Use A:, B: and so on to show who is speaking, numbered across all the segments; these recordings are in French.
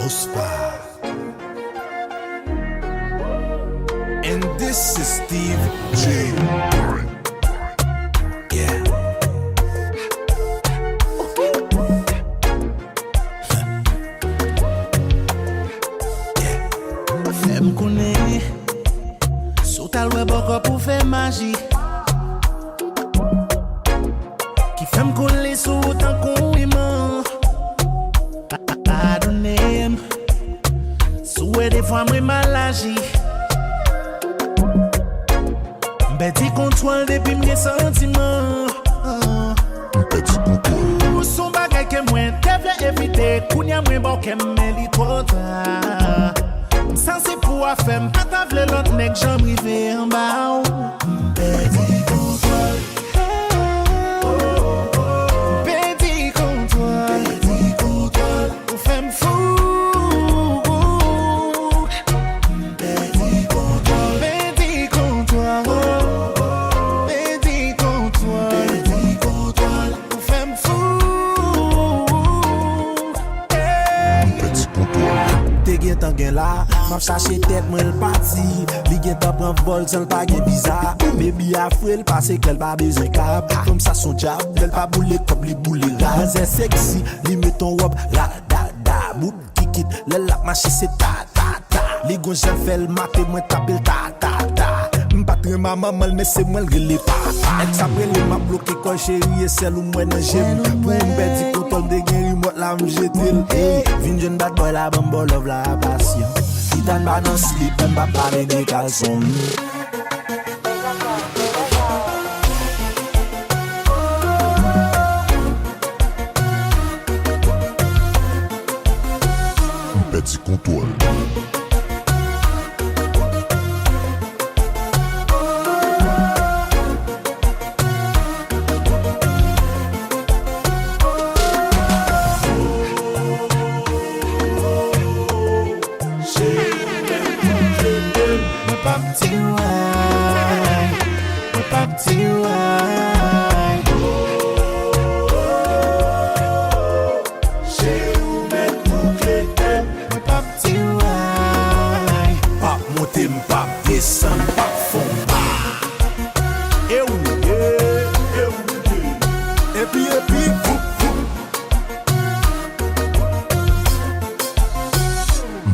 A: Prosper. And this is Steve J. Yeah.
B: Fais me connaître. Sous ta loi, beaucoup pour faire magie. Qui fait me coller sous autant qu'on est mort. Pardonnez-moi. Souhait des fois, moi mal agi. Petit contrôle depuis mes sentiments.
A: Petit contrôle.
B: Son bagay que moi devais éviter. Kounya moi bon que m'eli trop tard. Ça c'est pour faire m'pata vle l'autre nèg j'en rivé en bas. Petit contrôle. Petit contrôle. Petit contrôle. Ou fait m'fou. Petit contrôle. Petit contrôle. Petit contrôle. Petit contrôle. Ou fait m'fou.
A: Petit contrôle.
B: T'es gen tan gen la, m'a cherché tête moi le parti. Li gen tan prend vol sans pas gen bizarre. Baby a frêle parce qu'elle pas besoin cap. Comme ça son job, elle pas boule comme li boule ras. C'est sexy, li met ton robe la da da. Bout kikit, le la marché c'est ta ta ta. Li gon j'en fait le matin moi t'appelle ta ta ta. M'patre ma maman mais c'est moi le relé papa. Ex après le m'a bloqué quand chérie et celle où moi nan j'aime. Pour m'bedi contrôle de guéri moi la m'jetel. Hey, vin jeune bad boy la bombe love la passion. Titan ba non slip and ba parler de caleçon.
A: Petit contrôle.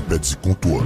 A: Petit contrôle.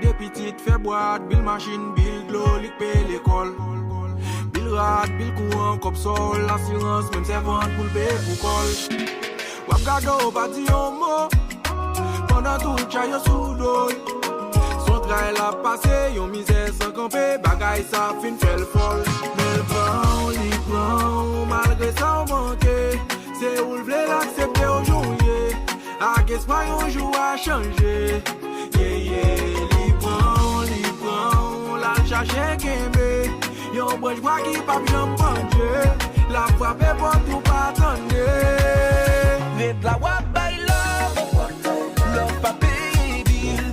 C: Des petites fait boîte, bill machine, bill glow, lick pay l'école. Bill rat, bill courant, cop sol, l'assurance, même servante pour le payer pour col. Wap gado, bati yon mot, pendant tout le chat yon sous l'eau. Son trail a passé, yon misère sans camper, bagay sa fin fait le fol. Mais le prend, malgré ça on manque. C'est où le vle l'accepter aujourd'hui. A espoir un jour a changé. Li prend, la chercher qu'aimer. Yon branche bois qui pas bien manger. La frappe est pour tout pas attendre.
D: Red la wap by love pa paye bill.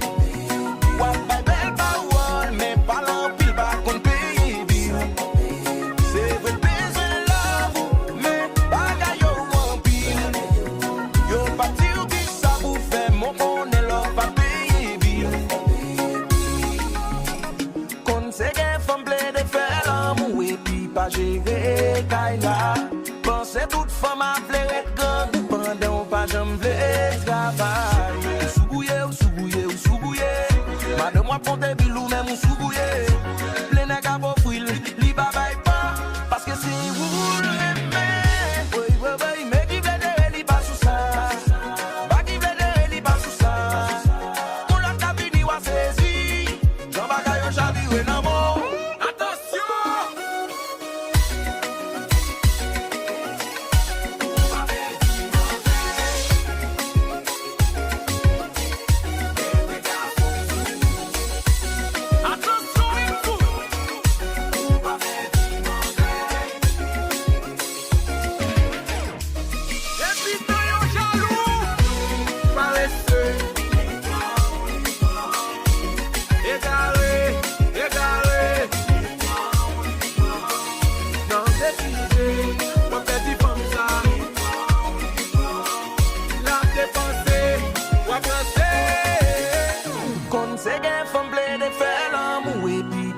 D: Wap by belle parole, mais pas l'empile pas qu'on paye bill. C'est vrai besoin love, mais bagay yo en pile. Yo pas dire qui ça vous fait, mon connaît love pa paye bill. Kon se gen femme blé de faire l'amour et puis pas gérer kaila. Pensez toute femme a flairer gang pendant pas j'aime le travail. Ou soubouye. Madame moi ponte bilou même ou soubouye. Plein nèg a beau fouil, li babay pas parce que c'est vous l'aimez. Oui, mais qui veut de li pas sous ça. Pas qui veut de li pas sous ça. Pour la cabine wa saisi. Jean bagay yo chaviré dans mon.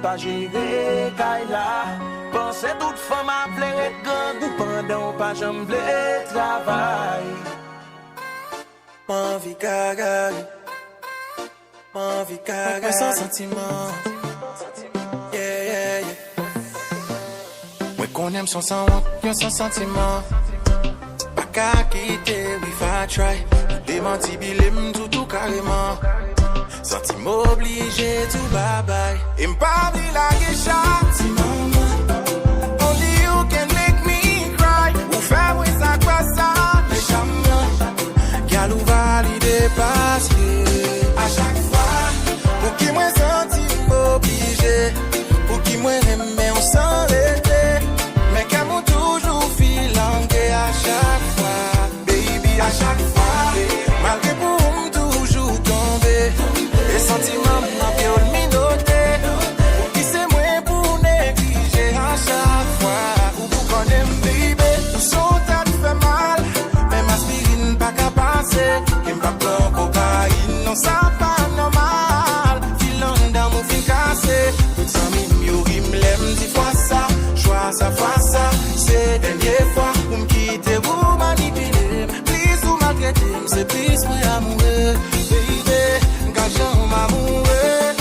D: Pas gérer kaila. Pensez toute femme a plaire gang ou pendant pas j'aime le travail.
E: M'envie cagari, sans sentiment. Yeah. Moi qu'on aime sans honte, sans sentiment. Pas qu'à quitter, if I try. Démenti bilim tout carrément. Senti m'obligé tout bye bye. Et m'parle la guécha. Only you can make me cry. Ou faire oui ça quoi ça. Les champions. Galou validé parce que à chaque fois. Pour qui moi senti m'obligé. Pour qui moi aimé on s'en l'été. Mais qu'à moi toujours filangué à chaque fois. Baby à chaque fois. Malgré pour toujours tomber. Les sentiments m'ont bien minoté. Pour qui c'est moi pour négliger à chaque fois. Ou pour qu'on aime baby. Tout son tas fait mal. Même aspirine pas qu'à passer. Qui me pas plein cocaïne. Non ça pas normal. Filant dans mon fil cassé. Tout ça m'y l'aime 10 fois ça. Choix ça fois ça. C'est dernière fois. Pour me quitter vous manipuler. Please vous maltraiter. C'est plus pour amoureux. Baby. J'en m'amoureux.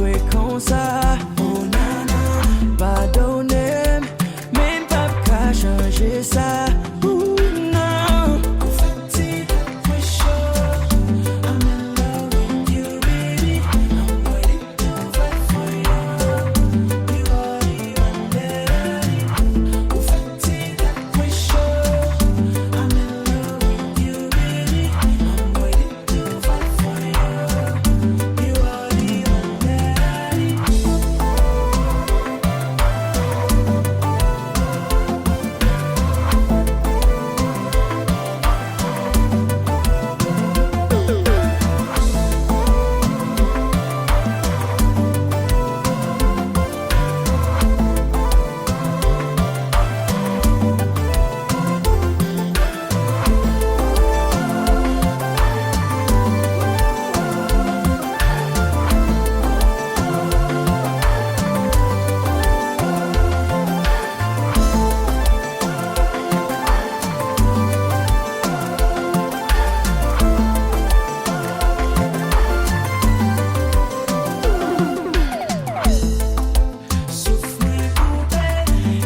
F: jouer comme ça. Oh nana, pardonnez, même pas qu'à changer ça. Ouh non, en fait c'est très chaud. I'm in love with you, baby. I'm waiting to fight for you. You are the one that I need. En fait c'est très chaud. I'm in love with you, baby. I'm waiting to fight for you. You are the one that I need.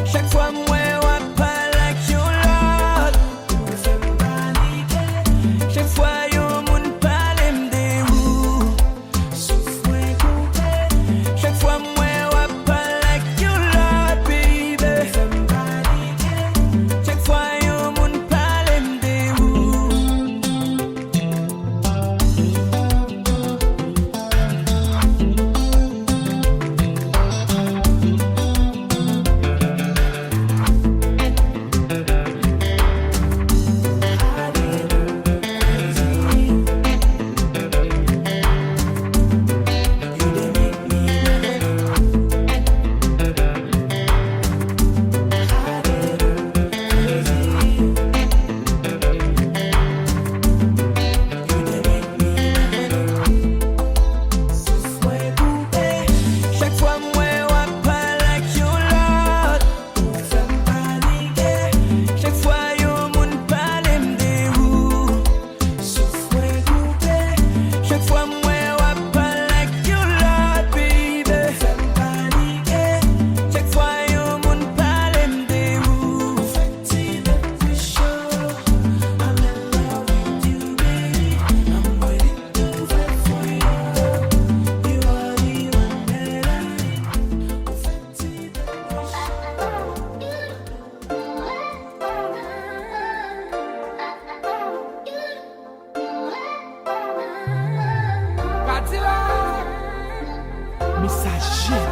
F: Chaque fois moi I parle like you Lord, me fait me paniquer. Chaque fois yo moun parle me déroule. Souffle coupé. Chaque fois moi I parle like you Lord, baby, me fait me paniquer. Chaque fois yo moun parle me déroule. Chaque fois moi I parle like you Lord, me fait me paniquer. Chaque fois yo moun parle me déroule. Souffle coupé. Chaque fois moi I parle like you Lord, baby, me fait me paniquer. Chaque fois yo moun parle me déroule. En fait c'est très chaud. I'm in love with you, baby. I'm waiting to fight for you. You are the one that I need. En fait c'est très
C: Parti là.
B: Messager.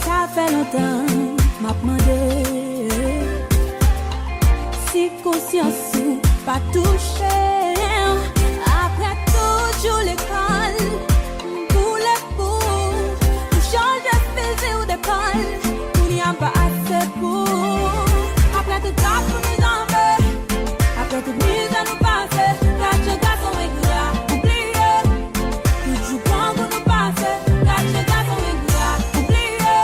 G: Ça fait longtemps, m'a demandé si conscience ou pas touché. Après toujours l'école, pour les cours, pour changer physique ou d'école, il n'y a pas assez pour. Après tout ça pour nous enlever, après toute mise à nous passer, quatre garçons et gars, oubliez, toujours quand vous nous passez, quatre garçons et gars, oubliez,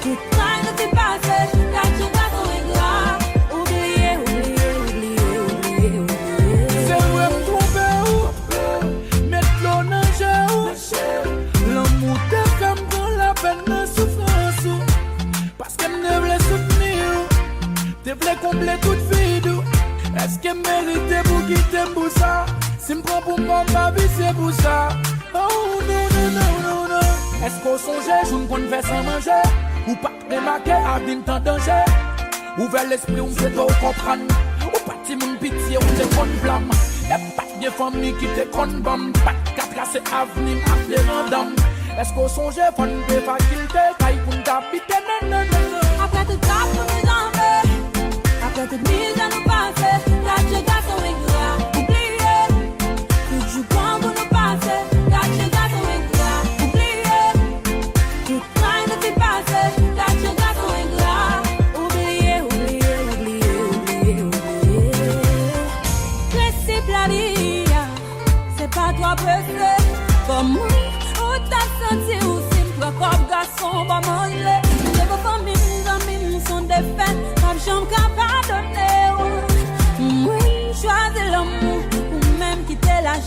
G: tout train de t'y passer, quatre garçons et gars, oubliez, oubliez, oubliez, oubliez, oubliez.
C: C'est vrai me tromper ou mettre l'eau dans le jeu. L'amour te fait me prendre la peine de souffrance ou. Parce que me voulait soutenir. Te voulais combler toute vide. Est-ce que mérite pour quitter pour ça? Si me prend pour moi, ma vie c'est pour ça. Oh non, non, non, non, non. Est-ce qu'on songeait, je ne compte faire sans manger? Ou pas remarquer à bien en danger? Ouvert l'esprit, on fait pas comprendre. Ou pas ti mon pitié, on te con blâme. Y'a pas de famille qui te con bam. Pas qu'à tracer avenir, à les random. Est-ce qu'on songeait, faut une faculté? Caille pour t'habiter, non, non, non, non.
G: Après tout ça pour nous enlever, après toute mise à nous passer, quatre garçons et gars, oubliez, toujours quand vous nous passez, quatre garçons et gars, oubliez, tout train de t'y passer, quatre garçons et gars, oubliez, oubliez, oubliez, oubliez, oubliez. Principe la vie, c'est pas toi pressé, comme moi, où t'as senti ou simple, comme garçon, pas manger. Famille, sont défaites, comme j'en capable de donner. Moi, choisis l'homme.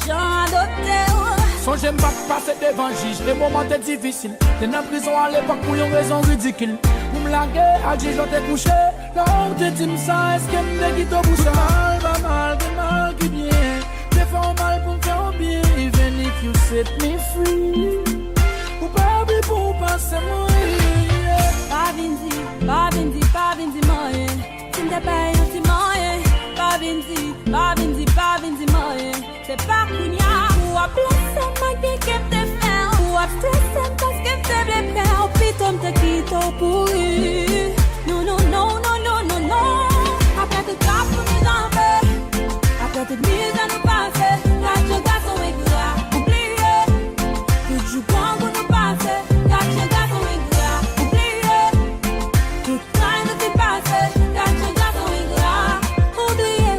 G: gens adoptés.
H: Son j'aime pas passer devant juge, les moments étaient difficiles. T'es en prison à l'époque pour une raison ridicule. Pour me laguer, à dire j'en t'ai couché. Là où t'es dit ça, est-ce que m'de quitte au bout? Mal, pas mal, que mal, qui bien. T'es fait mal pour me faire bien. Even if you set me free. Ou pas oublier pour passer moi.
G: Pas vinzi, moyen. Tu n'es pas un petit moyen. Pas vinzi, moyen. C'est pas kounya. Ou à placer ma gueule que t'es fait. Ou à stresser parce que t'es blé faire. Ou pitom te quitte pour eux. Non. Après tout ça pour nous enlever. Après toute mise à nous passer. Là, je garçon est gras. Oubliez. Tout joue bon pour nous passer. Là, je garçon est gras. Oubliez. Tout train de t'y passer. Là, je garçon est gras. Oubliez.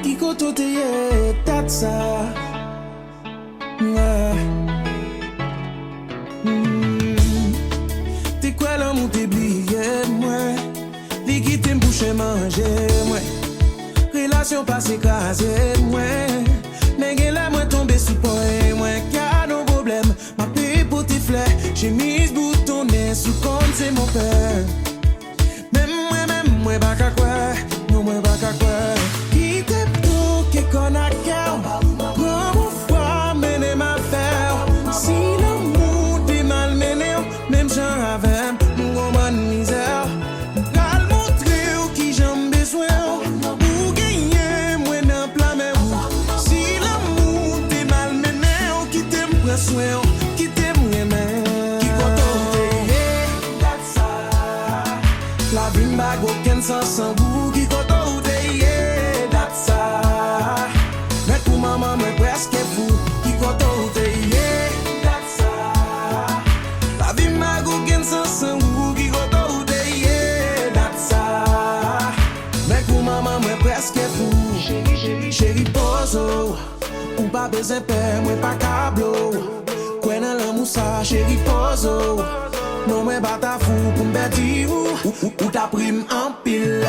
E: Kiko to te ye tatsa. T'es quoi l'amour t'es blié moi. Li qui t'aime boucher manger moi. Relation passée écrasée moi. Mais gen la moi tombé sous point moi. Car nos problèmes ma paix pour tes fleurs. J'ai mis boutonné sous compte c'est mon père. Même moi pas qu'à quoi. Non moi pas qu'à quoi. Qui t'es tout qui connaît cœur. Prends mon foi mener ma faire. Si l'amour t'es mal mené. Même j'en avais mon bonne misère. Gal montrer qui j'en besoin. Pour gagner moi dans plein mais où. Si l'amour t'es mal mené. Qui t'aime prendre soin. Qui t'aime aimer. Qui compte that's ça. La vie m'a aucun sens sans goût. Qui compte that's ça. Mais pour maman moi presque fou. Qui compte that's ça. La vie m'a aucun sens sans goût. Qui compte that's ça. Mais pour maman moi presque fou. Chérie poso. Ou pas besoin père moi pas cablo. Quoi dans l'amour ça chérie poso. Non moi pas ta fou pour m'bêtir ou ta prime en pile.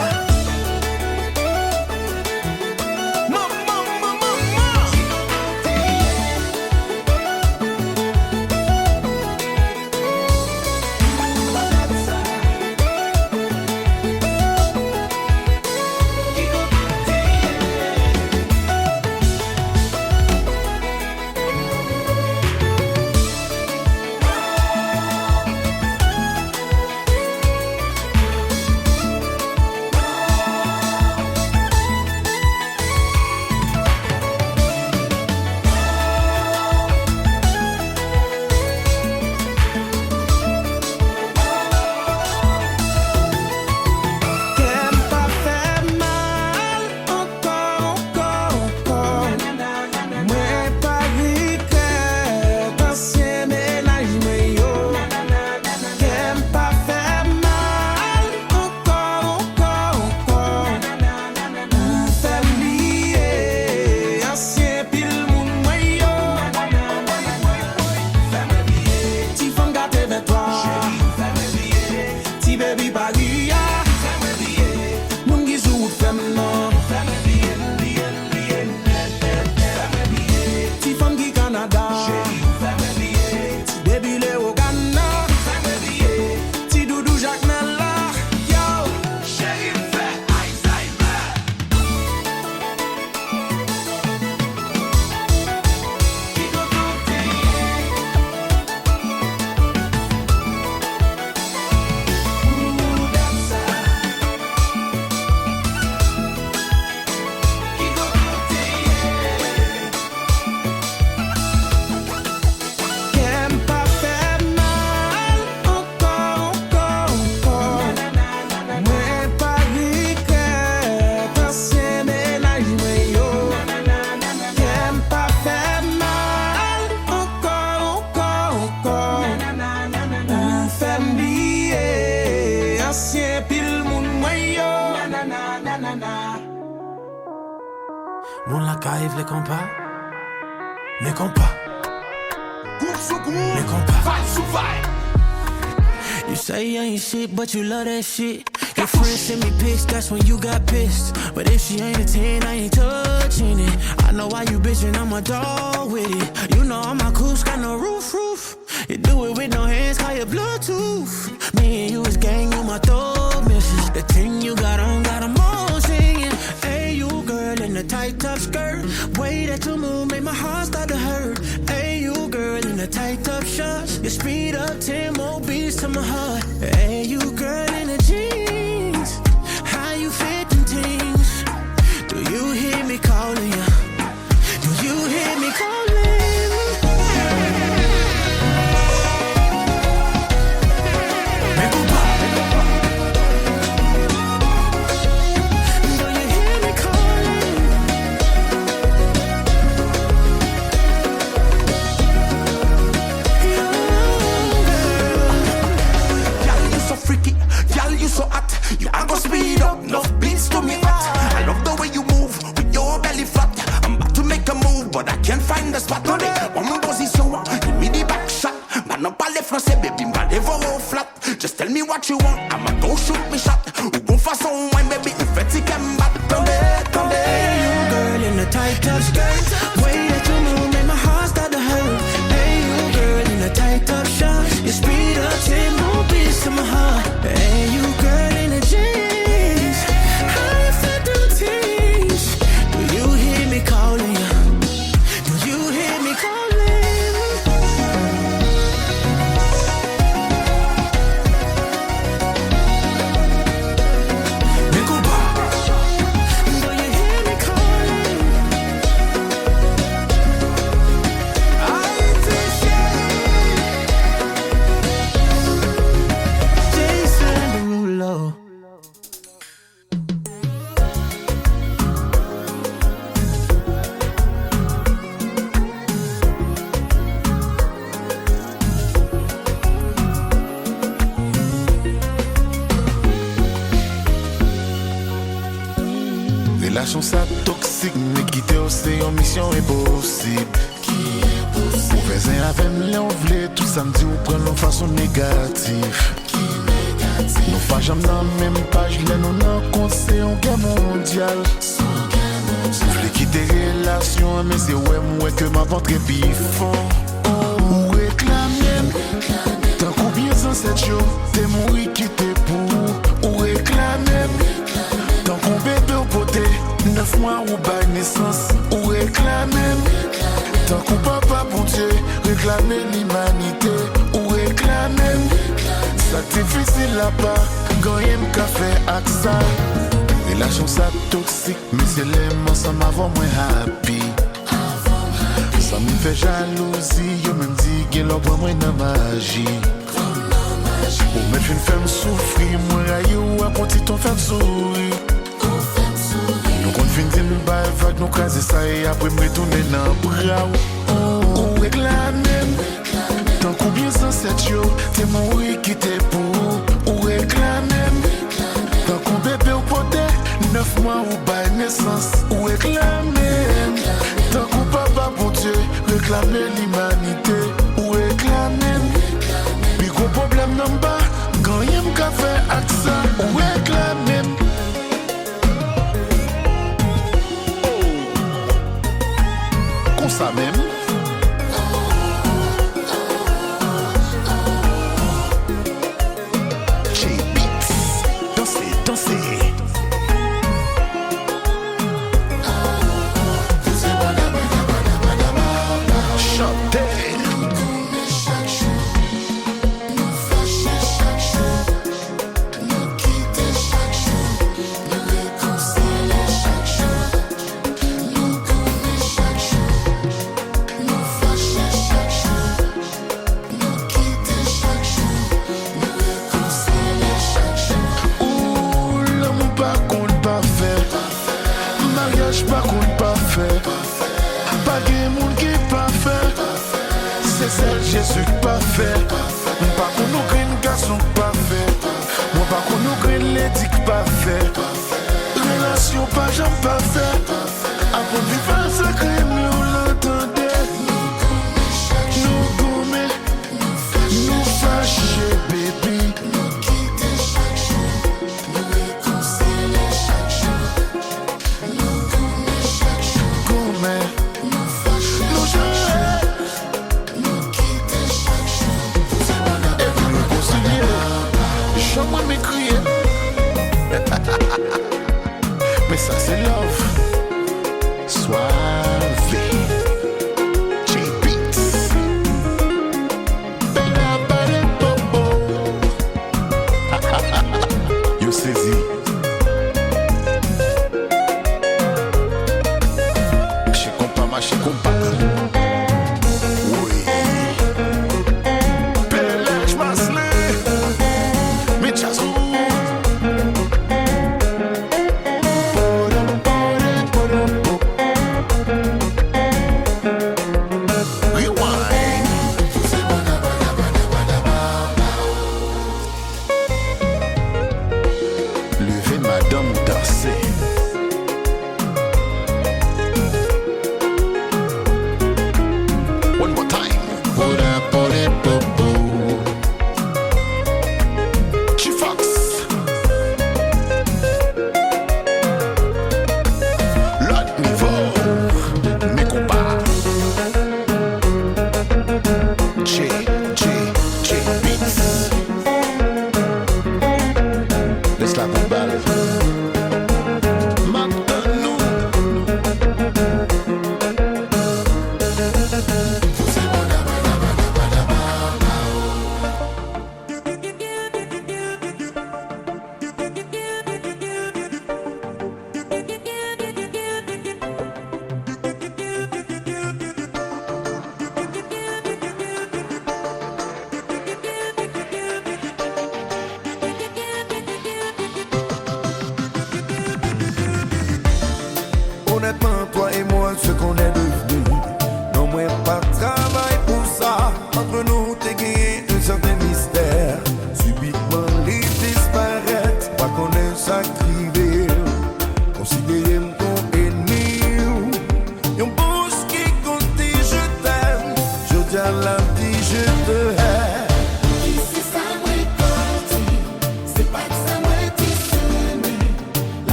B: Mon la caïve les compas. Les compas. Les compas.
F: You say you ain't shit, but you love that shit. Your friends send me pics, that's when you got pissed. But if she ain't a 10, I ain't touching it. I know why you bitchin', I'm a dog with it. You know I'm a coos, got no roof. You do it with no hands, call it Bluetooth. Me and you is gang, you my throat misses. The thing you got on, got 'em all singing. Hey, you girl in the tight top skirt. Way that you move, make my heart start to hurt. Hey, you girl in the tight top shorts. You speed up 10 more beats to my heart. Hey, you girl in the jeans. How you fit them things? Do you hear me calling you? Do you hear me calling?
E: So hot, you are gonna speed up, enough beats to me hot. I love the way you move with your belly flat. I'm about to make a move, but I can't find the spot. Today, one position, give me the back shot. Man, no parle français, baby, m'va dévorer flat. Just tell me what you want, I'ma go shoot me shot. Ou gon façon, ouais, baby, il fait tic and back. Attendez.
F: Hey, you girl in the tight top skirt. Way that you move, make my heart start to hurt. Hey, you girl in the tight top shorts. You speed up 10 more beats to my heart. Hey, you girl in the jeans. How you fit them things? Do you hear me calling you? Do you hear me calling?
E: Me go back.
F: Do you hear me calling? Jason Derulo.
E: Relation ça toxique, mais quitter c'est une mission impossible. Ou faisait avec moi, on voulait tout samedi, ou prendre de façon négative. Nous pas jamais dans la même page, là nous n'en compte, c'est une guerre mondiale. Voulais quitter relation, mais c'est ouais que ma ventre est bifon. Ou réclamer, tant qu'on bien sans cette chose, t'es mourir qui t'es pour. Ou réclamer, tant qu'on bébé au poté, 9 mois ou bail naissance. Ou réclamer, tant qu'on papa pour Dieu, réclamer l'humanité. Ou réclamer, ça difficile là-bas, gagner un café avec ça. Relation ça toxique, mais c'est les mots ça m'avant moins happy. Ça me fait jalousie, yo même dit qu'il l'envoie moins de magie. Pour mettre une femme souffrir, moi raillou, à petit ton fait sourire. Nous compte fin d'une balle vague, nous caser ça et après me retourner dans le bras. Ou réclamer, tant qu'on bien sans cette yo, t'es mourir qui t'es pour. Ou réclamer, tant qu'on bébé au poté, 9 mois ou bail naissance. Ou réclamer, tant qu'on papa pour Dieu, réclamer l'humanité. Ou réclamer, puis gros problème n'en bas, gagner un café avec ça. Ou réclamer. Comme ça même. Pas qu'on pas fait, pas de monde qui pas fait. C'est celle Jésus qui pas fait. Pas qu'on nous green garçon pas fait. Moi pas qu'on nous green lady qui pas fait. Relation pas j'en pas fait. Après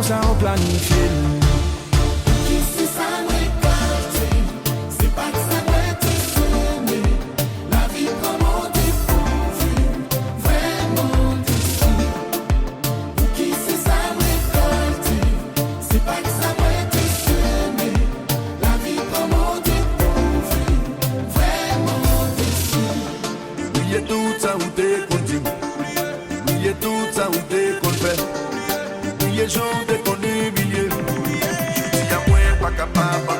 E: ça on planifie.
I: Qui c'est ça récolté? C'est pas que ça doit être semé. La vie comment découvrir, vraiment déçu. Qui c'est ça récolté? C'est pas que ça doit être semé. La vie comment découvrir, vraiment déçu.
D: Oubliez tout ça où t'es continu. Oubliez tout ça où t'es qu'on fait. Oubliez gens t'es qu'on humilié. Je dis à moi pas capable.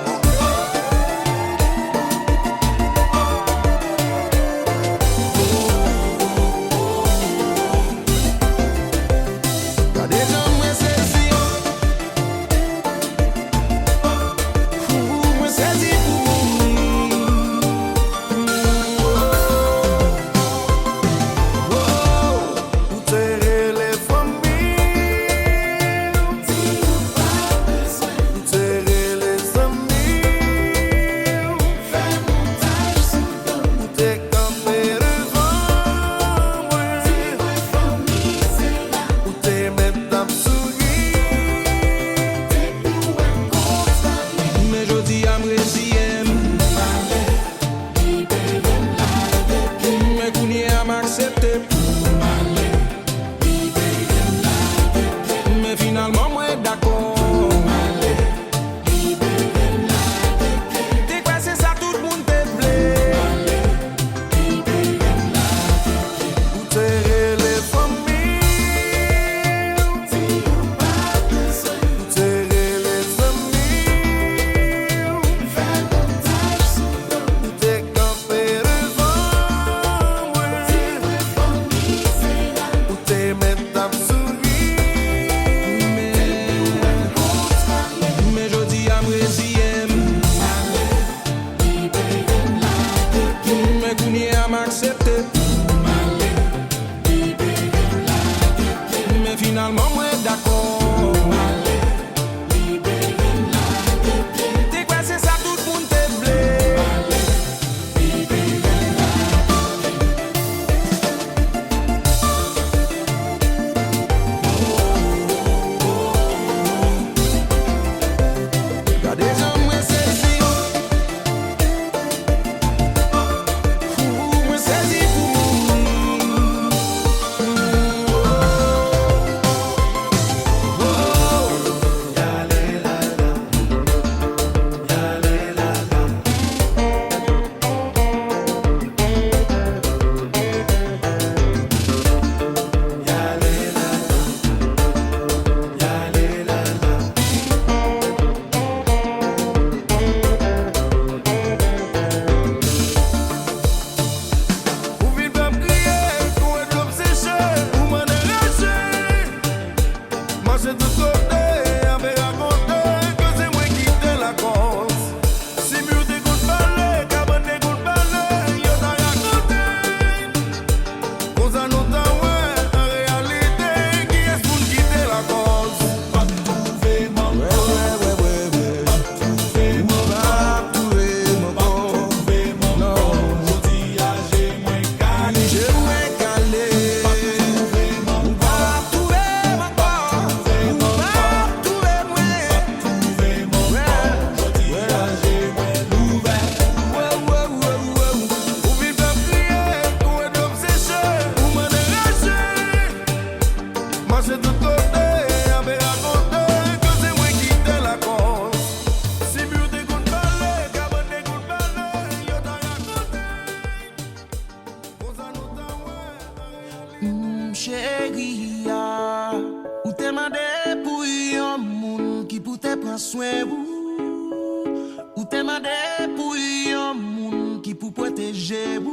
D: Ou te mande pou yon moun ki pou protéger ou.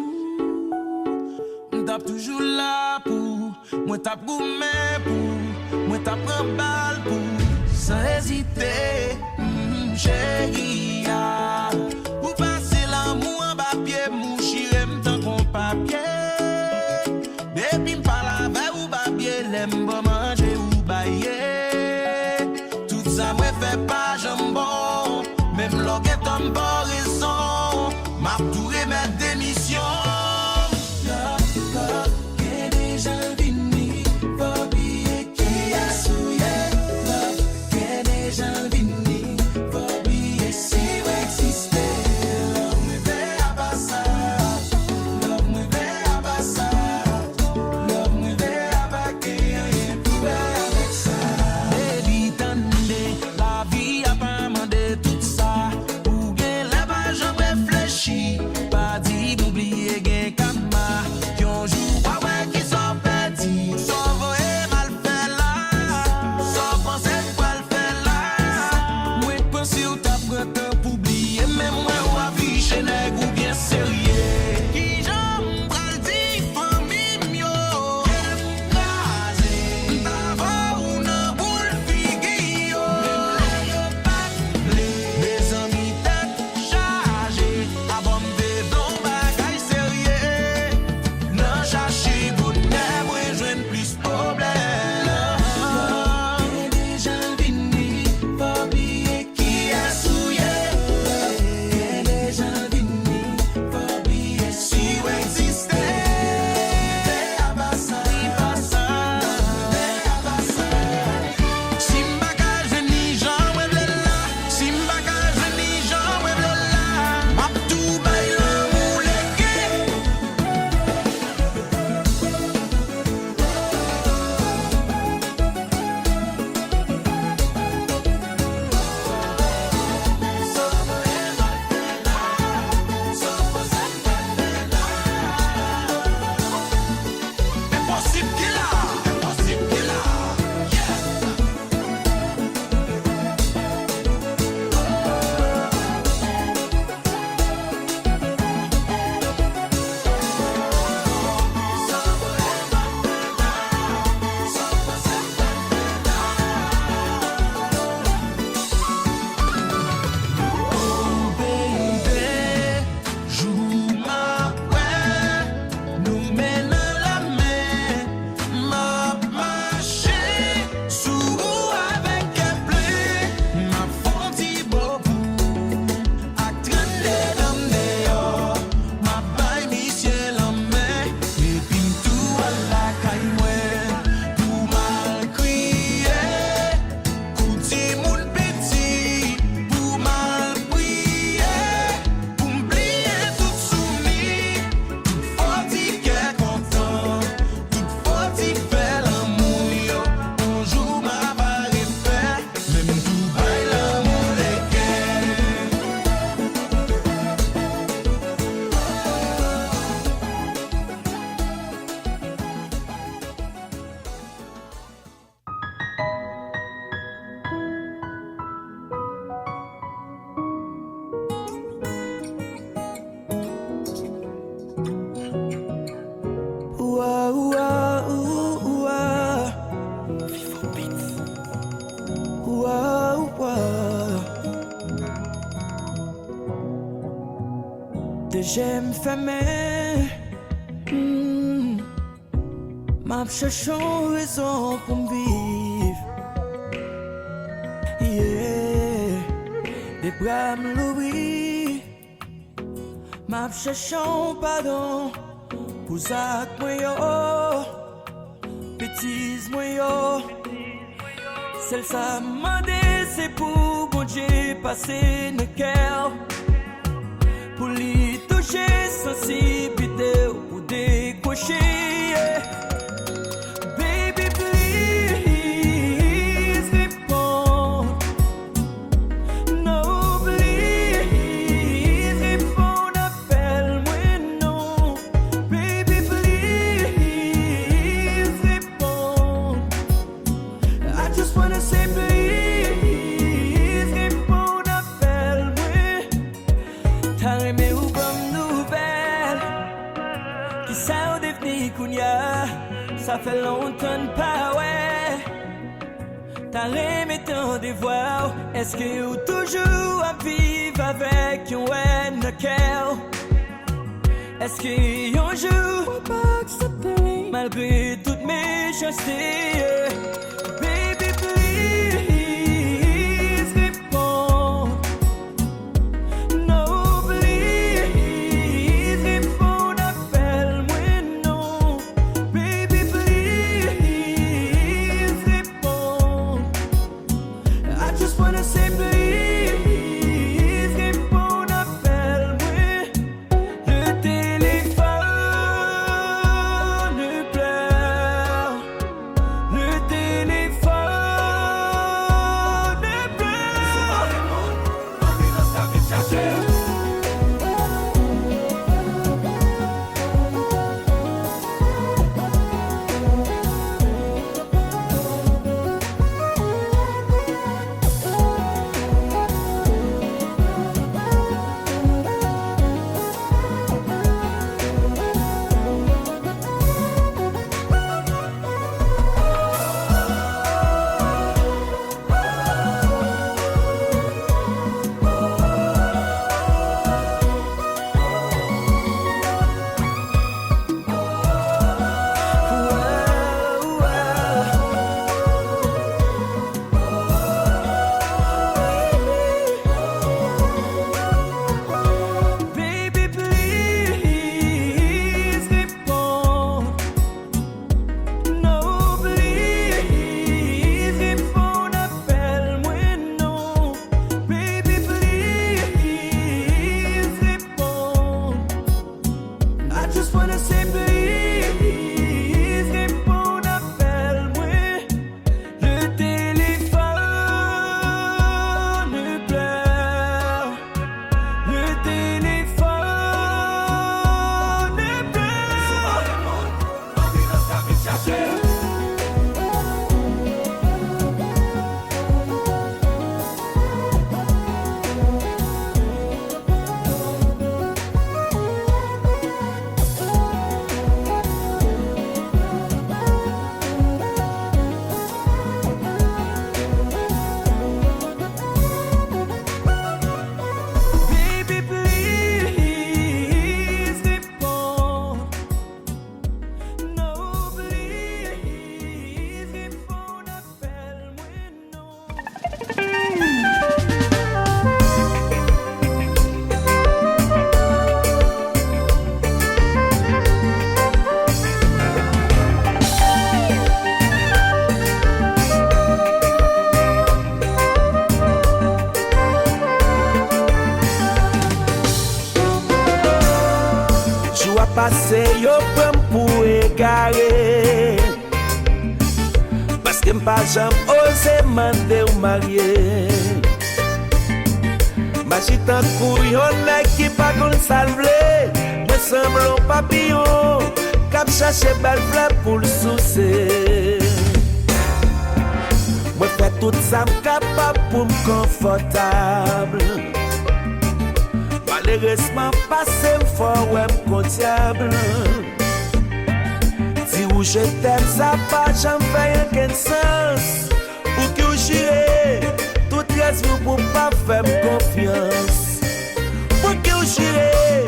D: M'tap toujours là pour, moi tap goumé pour, moi tap pran bal pour, sans hésiter, chérie. Ou passer l'amour en bas pied, mou chire m'tan kon papier. Depuis m'parle avec ou papier, l'aime pas manger ou bailler. Tout ça me fait pas jambon, même l'orgueil tombe pas raison. M'a tout remettre démission.
F: de j'aime fermer. M'a cherché raison pour me vivre. Yeah, des bras me l'oubli. M'a cherché pardon pour ça que moi yo, bêtise moi yo. Celle ça m'a dit c'est pour bon Dieu passer le cœur. Pour lui toucher sensibilité pour décocher. Yeah. Baby please réponds. No please réponds, appelle-moi non. Baby please réponds. I just wanna say please réponds, appelle-moi. T'as aimé ou bonne nouvelle qui ça devenu kounya. Ça fait longtemps de pas ouais. T'as aimé tant de voir. Est-ce que ou toujours à vivre avec un haine de cœur? Est-ce que un jour on pas accepter malgré toutes mes méchancetés? Baby please réponds. No please réponds, appelle-moi non. Baby please réponds. I just wanna say please réponds, appelle-moi. Le téléphone pleure. Le téléphone pleure. Baby please réponds. No please réponds, appelle-moi non. Baby please réponds. I just wanna say please réponds, appelle-moi. Le téléphone pleure. Le téléphone pleure. Baby please réponds. No please réponds, appelle-moi non.
D: Jou a pase yo pran pou ekare. Paske mpa jam ose mande ou marye. Majitan kou yon nek ki pa kon salvle. Mwen semblon papillon kap chache bel fleur pou l'sousse. Mwen fè tout sa m kapab pou m konfortable. Malheureusement, passé fort, ouais, m'contiable. Si ou je t'aime, ça pas, j'en fais aucun sens. Pour que vous jurez, tout reste vous pour pas faire confiance. Pour que vous jurez,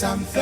I: ça me fait.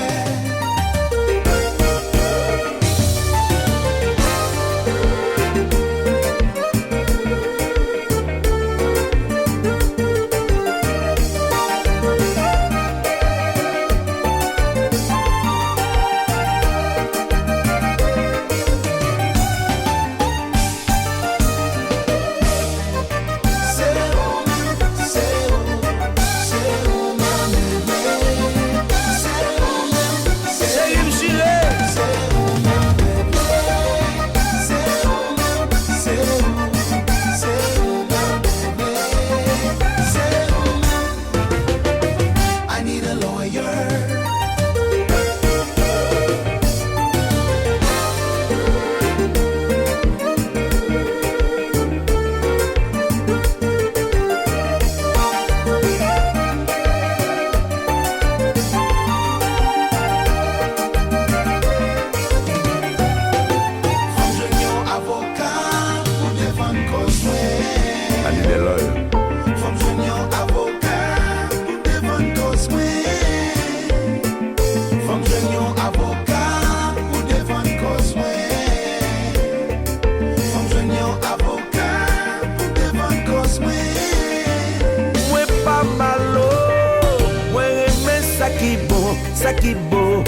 D: Ça qui beau,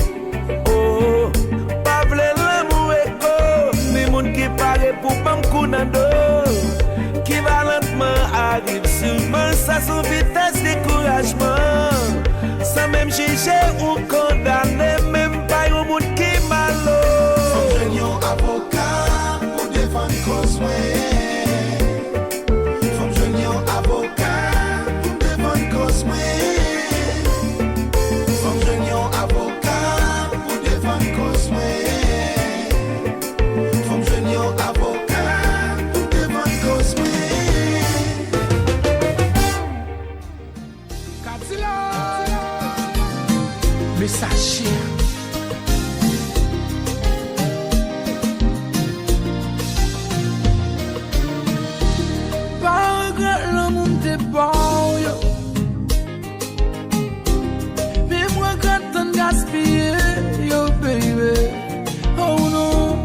D: oh, pas vle l'amour écho, ni moun qui parle pour bam kounando, qui valentement arrive sûrement, ça sous vitesse découragement, sans même juger ou condamner, même pas un moun qui malo.
I: Faut que yon avocat pour défendre cause moi. Faut que yon avocat pour défendre cause moi.
H: Messager. Pas regret l'amour t'es bon, yo. Mais moi quand t'en gaspillé, yo baby. Oh non,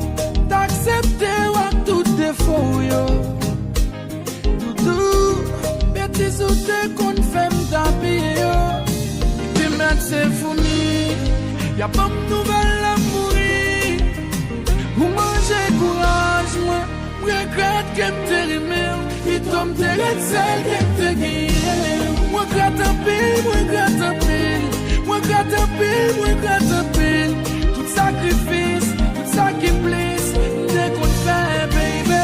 H: t'acceptes ou tout défaut, yo. Doudou, bêtise ou t'es qu'on fait m'tapiller, yo. C'est fini, y'a pas de nouvelles à mourir. Ou manger courage, moi, regrette qu'elle me rimé. Il tombe de celle qu'elle te guille. Moi, gratte un pile, moi, gratte un pile. Moi, gratte un pile, moi, gratte un pile. Tout sacrifice, tout ça qui blesse, dès qu'on fait, baby.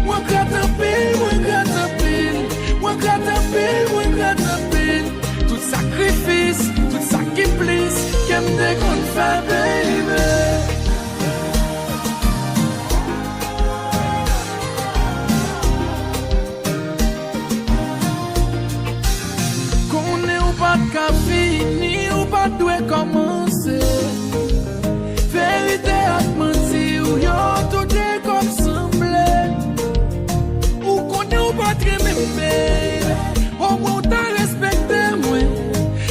H: Moi, gratte un pile, moi, gratte un pile. Moi, gratte un pile, moi, gratte un pile. Tout sacrifice, tout ça qui blesse, qu'elle me déconne fait, baby. Qu'on est ou pas de qu'à finir, ou pas de commencer. Vérité à te mentir, ou y'a tout est comme semblé. Ou qu'on est ou pas de m'aimer, au moins t'as respecté moi.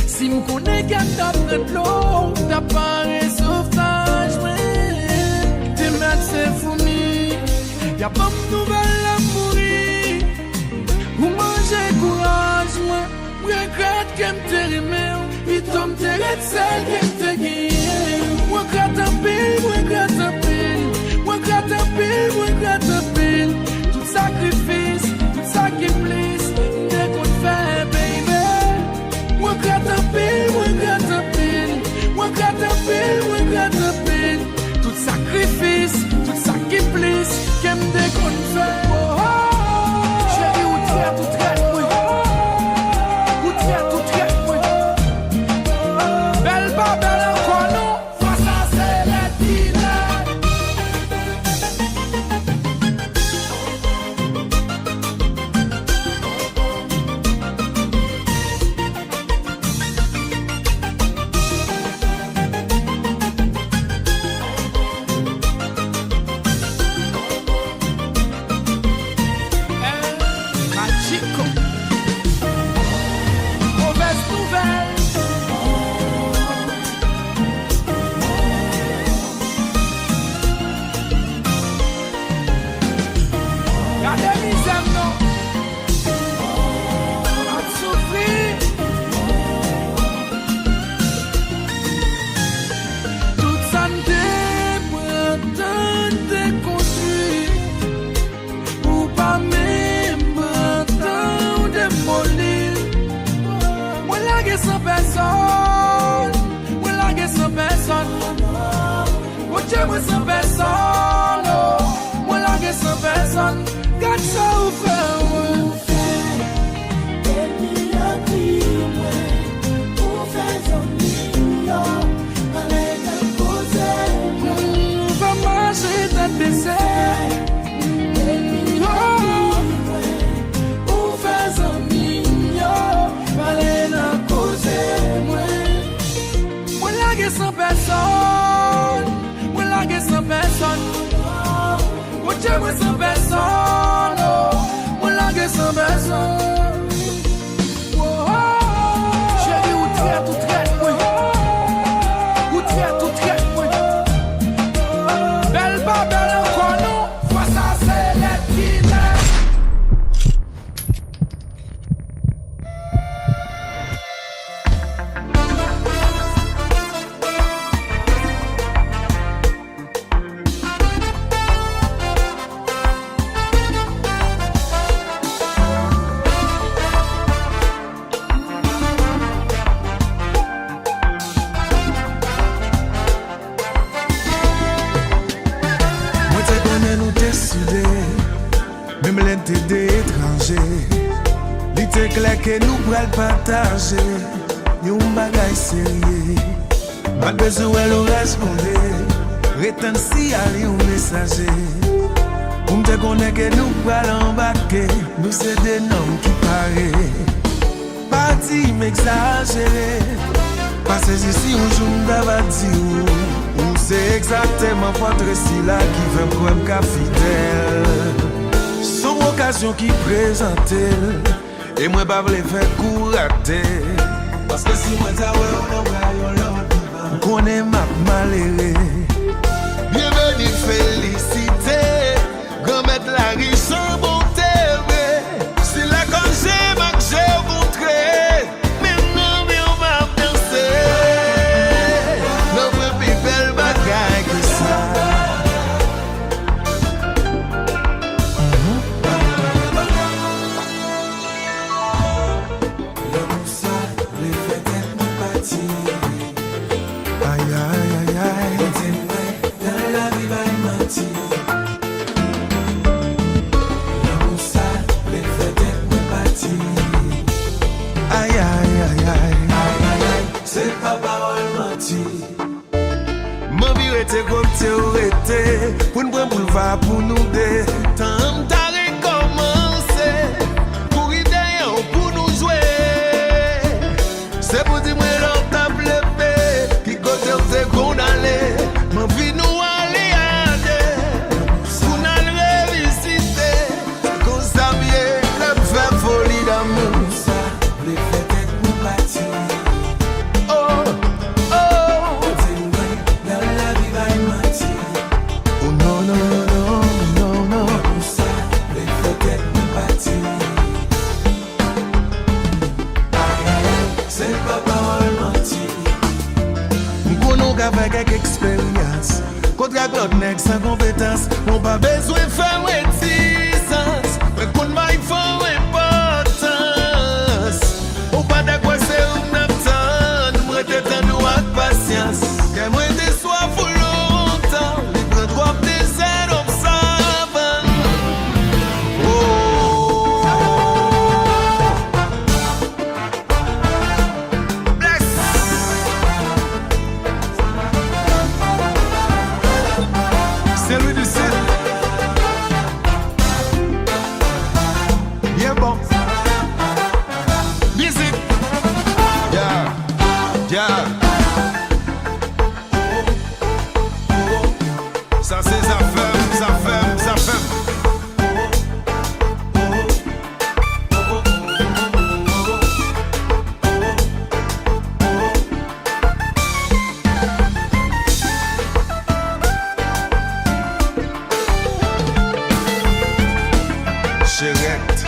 H: Si m'connais qu'à t'as de l'eau, t'as pas de sauvetage, mais tes mains c'est fini, y'a pas de nouvelles à mourir. Ou manger courage, moi, regrette qu'elle me rimé, il tombe de celle qu'elle te guille. Moi gratte un pile, moi gratte un pile, moi gratte un pile, moi gratte un pile. Tout sacrifice, tout ça qui blesse, dès qu'on fait, baby. Moi gratte un pile, moi gratte un pile, moi gratte un pile, moi gratte un pile. Tout sacrifice, tout ça qui blesse, qu'elle me déconne fait. Oh, oh, chérie, où tu es, tout traite, oui. Où tu es, tout traite, oui. Belle pas belle encore, non. Face à c'est la dîner. moi sans personne, oh. Moi largué sans personne. Garde ça ou faire, ouais. Sans personne, moi largué sans personne. Oh Dieu, moi sans personne, oh, moi largué sans personne. Oh, chérie, où tu es tout traite, moi. Où tu es tout traite, moi. Belle pas belle encore non, fois ça c'est les qui naissent.
E: Même l'intérêt étranger, l'idée claire que nous pourrons partager, yon bagay sérieux. Pas besoin de répondre, rétendre si à yon messager. Pour me connaître que nous pourrons embarquer, nous c'est des noms qui paraissent. Parti m'exagérer, parce que si un jour m'dava dit ou c'est exactement votre style là qui veut me croire fidèle. Son occasion qui présente et moi pas voulais faire courater. Parce que si moi t'as on connaît ma malhéré. Bienvenue, félicité, grand-mère la riche sans bonté. C'est là quand j'ai rencontré, maintenant on m'a pensé. Notre plus belle bagaille que ça. Pour nous prendre boulevard pour nous deux. Tant t'as recommencé pour idée pour nous jouer. C'est pour dire moi l'on t'a pleuré qui côté on s'est condamné. Ma vie nous aller à deux pour nous revisiter. Comme ça mieux le faire folie d'amour. Les fêtes pour partir. Avec quelques expériences, contre la glotte nègre sans compétence, on pas besoin de faire réticence, mais qu'on m'a il faut importance. On pas d'accord c'est une attente, moi t'es en noix de patience, que moi t'es soif pour longtemps, les grands droits des aides observant. C'est lui du sud. Bien bon. Musique. Yeah. Yeah. Ça c'est ça fait, ça fait, ça fait. Direct.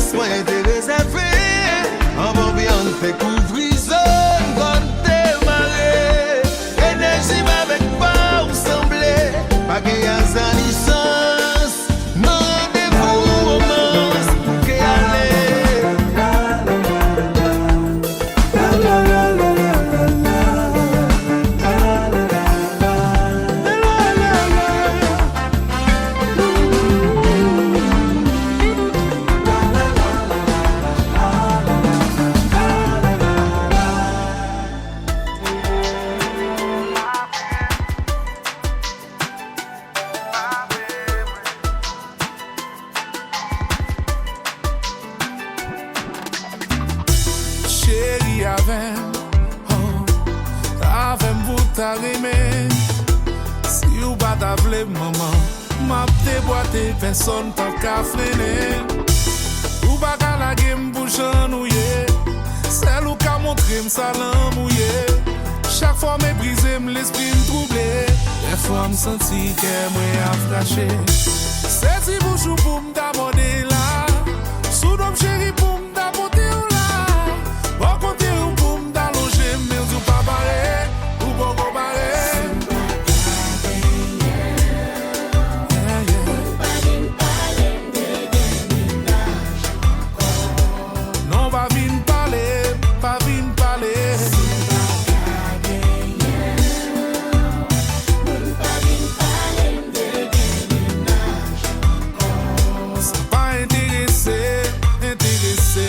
J: place moi t'es réservé. En Bambian fait couvrir zone quand t'es marré. Énergie avec pas ou semblé. Pas qu'il y a sa licence. Non rendez-vous romance pour qu'y aller.
E: Chérie avec, avec vous t'arrimer. Si ou pas t'appeler maman, m'a déboîté personne pas qu'à freiner. Ou pas qu'à la game pour chanouiller. Celle ou qu'à montrer m'sa l'amouiller. Chaque fois méprisé l'esprit m'troublé. Des fois m'senti qu'elle m'a affraché. C'est si bouchou pour m'taborder là. Sous d'homme chéri pour m'taborder là. Bon côté ou pour m'dallonger, mais ou pas barré, ou bon comparé. Non, pas vin parler, pas vin parler. C'est pas intéressé, intéressé.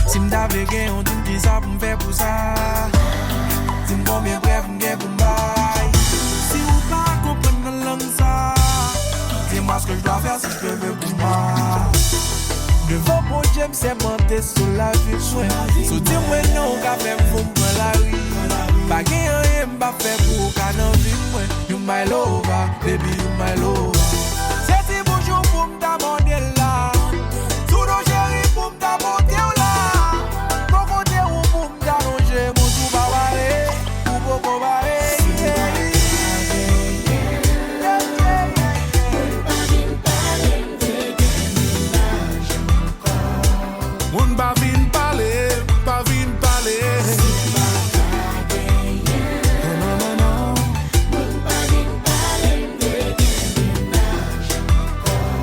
C: Si m'davle gen, on dit m'di ça pour m'faire pour ça. Si m'combien bref m'gen pour m'bail. Si ou pas comprendre la langue ça, dis-moi ce que je dois faire si je peux vivre pour moi. Devant mon Dieu, c'est monter sur la vie. Sous dis-moi non, qu'a fait pour m'prendre la rue. Pas gen rien m'ba fait pour qu'à n'en vivre moi. You my lover, baby you my lover. C'est si bonjour pour m'demander là. Tout nos chéri pour m'demander là. Bon côté ou pour m'dallonger, mon tout va barrer, ou beaucoup barrer.
E: Moun pa vin parler, pas vin parler. Non, non, non.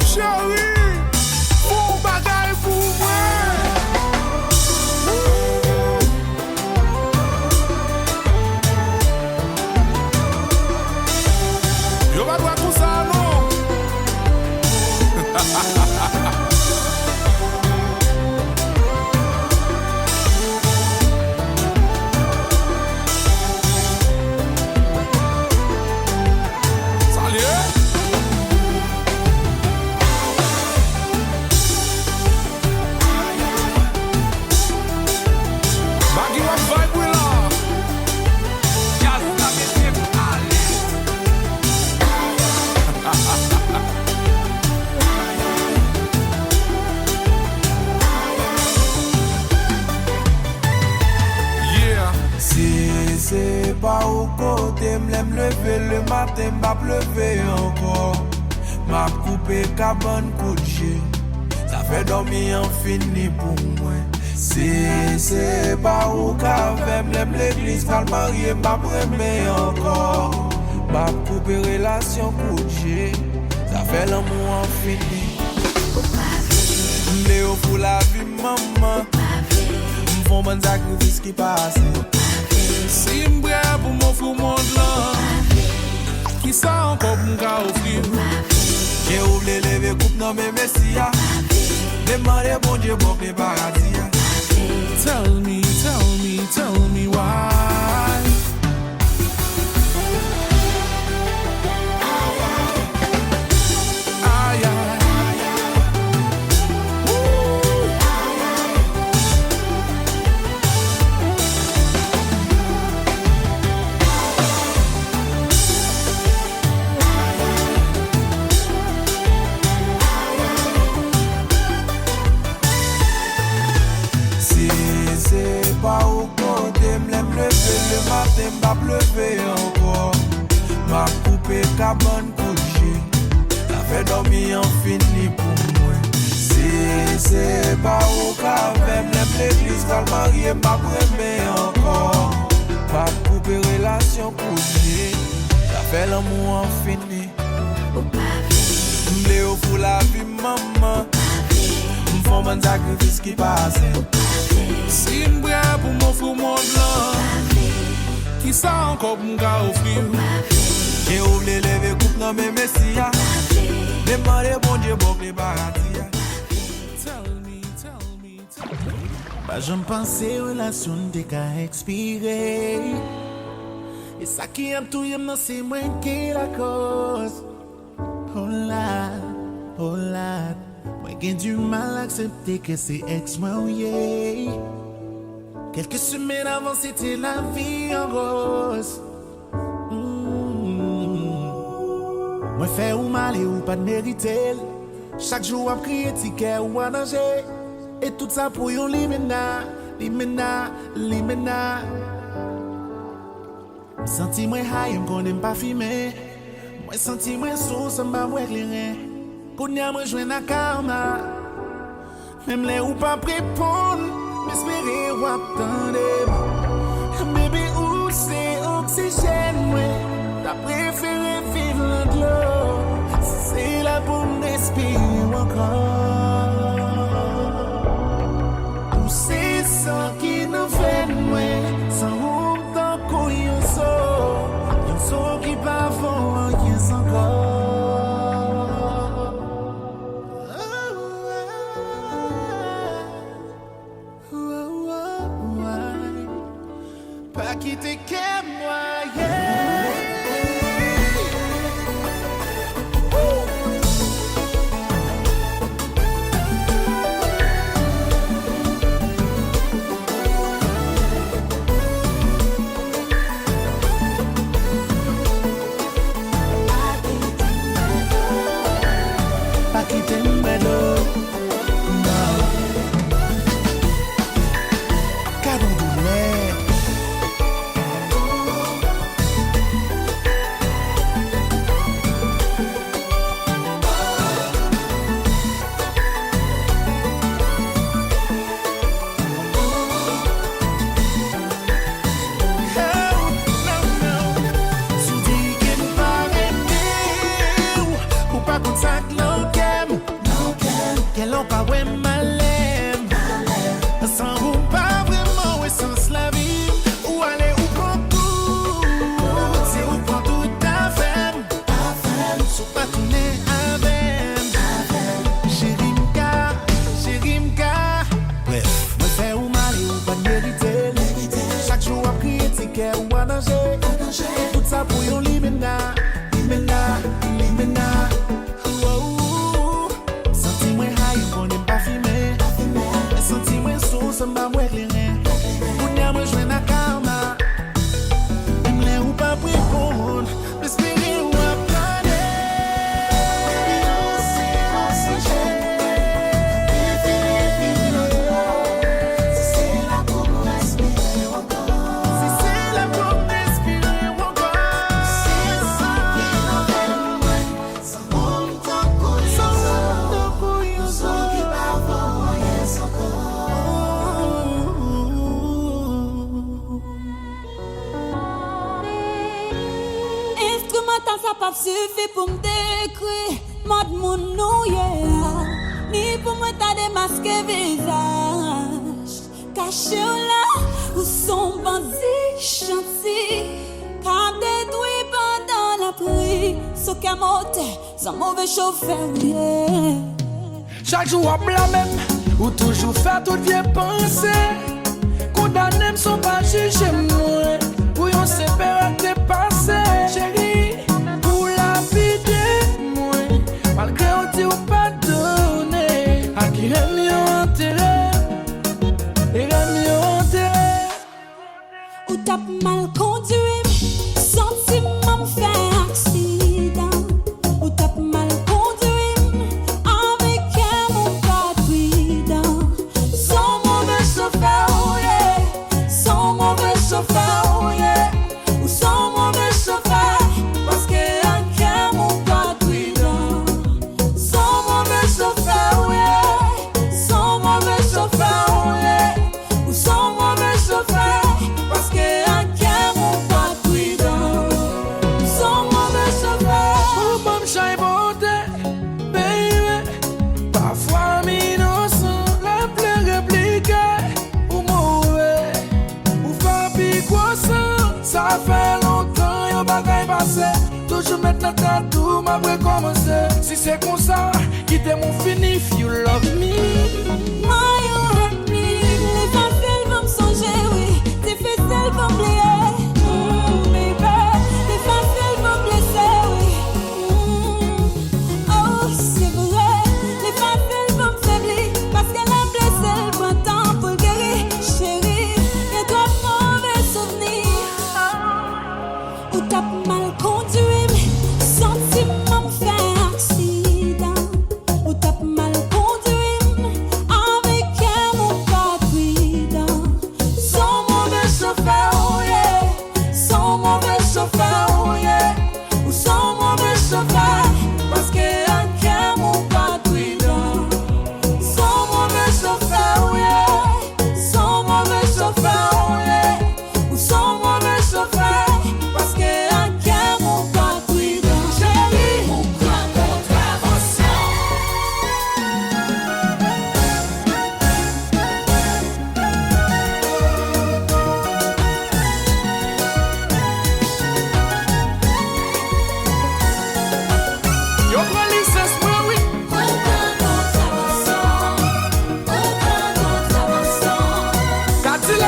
E: Chérie, pour bagaille pour moi. Yo pas droit tout ça, non.
C: C'est pas au côté, m'l'aime lever le matin, m'a pleuvé encore. M'a coupé cabane couché, ça fait dormir infini pour moi. C'est pas au café, m'l'aime l'église, car le marié m'a prémé encore. M'a coupé relation couché, ça fait l'amour infini. M'léo pour la vie maman, m'font bon sacrifice qui passe.
E: Si m'brè pour m'offrir mon monde là, qui ça encore m'ka offrir?
C: J'ai oublié lever coupe dans mes messias. Demandez bon Dieu pour mes paradis.
E: Tell me, tell me, tell me why. Aïe, aïe.
C: C'est pas au côté, m'l'aime lever le matin, m'a pleuvé encore. M'a coupé cabane couché, ça fait dormir infini pour moi. C'est pas au café, même l'église, quand le mari est pas prêt encore. Pas couper relation pour lui, ça fait l'amour infini. M'le au pour la vie, maman. M'font mon sacrifice qui passe.
E: Si m'brave pour mon frère mon blanc, qui ça encore m'ga offrir?
C: J'ai oublié lever coupe dans mes messias. Demandez bon Dieu pour les paradis.
B: Bah j'aime penser relation de qu'à expirer. Et ça qui aime tout y'a c'est moi qui la cause. Oh là, moi j'ai du mal à accepter que c'est ex-moi ou yeah. Quelques semaines avant c'était la vie en rose. Moi fait ou mal et ou pas de mériter. Chaque jour à crier ticket ou à danger. Et tout ça pour yon limena. Senti moi high, m'konne pas filmer. Moi senti moi sous, ça m'a moi éclairé. Kounya moi joindre à karma. Même les ou pas répondre, m'espérer ou attendre. Baby ou c'est oxygène, moi. T'as préféré vivre de l'eau. C'est là pour m'respirer encore. Ou c'est ça qui nous fait moi. Sans honte dans quoi yon so qui pas fond yes encore. Pas quitter que moi, yeah.
G: Suffit pour me décrire mode mon nou yeah. Ni pour me ta démasquer visage. Caché là où son bandit chantier. Qu'a détruit pendant la pluie. So qu'à monter, sans mauvais chauffeur yeah.
H: Chaque jour à blâmer ou toujours faire tout bien penser. Condamné sont pas juger moi. Pour yon séparer tes passés chérie. Malgré on dit ou pardonner. A qui est mieux enterré. Et est mieux enterré.
G: Ou t'as mal conduit. Sentiment fait accident. Ou t'as mal conduit. Avec un mon patrident. Son mauvais chauffeur, yeah. Son mauvais chauffeur, yeah. Ou son mauvais chauffeur. Parce que un mon patrident. Son mauvais chauffeur, yeah.
H: toujours mettre dans tout, m'a recommencer. Si c'est comme ça, quittez mon fini, if you love me.
G: Why you hurt me? Les faciles vont me songer, oui. Tes ficelles vont me lier. Baby, les faciles vont me blesser, oui. Oh, c'est vrai. Les faciles vont me faiblir. Parce qu'elle a blessé, le prend temps pour le guérir. Chérie, y'a trop de mauvais souvenirs. Ou t'as mal conduit, sentiment me fait accident. Ou t'as mal conduit, avec elle mon pas prudent. Son mauvais chauffeur, oh yeah. Son mauvais chauffeur, oh yeah. Ou son mauvais chauffeur, parce que avec elle mon pas prudent. Son mauvais chauffeur, oh yeah. Son mauvais chauffeur, oh yeah. Ou son mauvais chauffeur, parce que avec elle mon pas prudent. Chérie, mon grand contravention.
H: Yo prends licence, moi oui. Catile.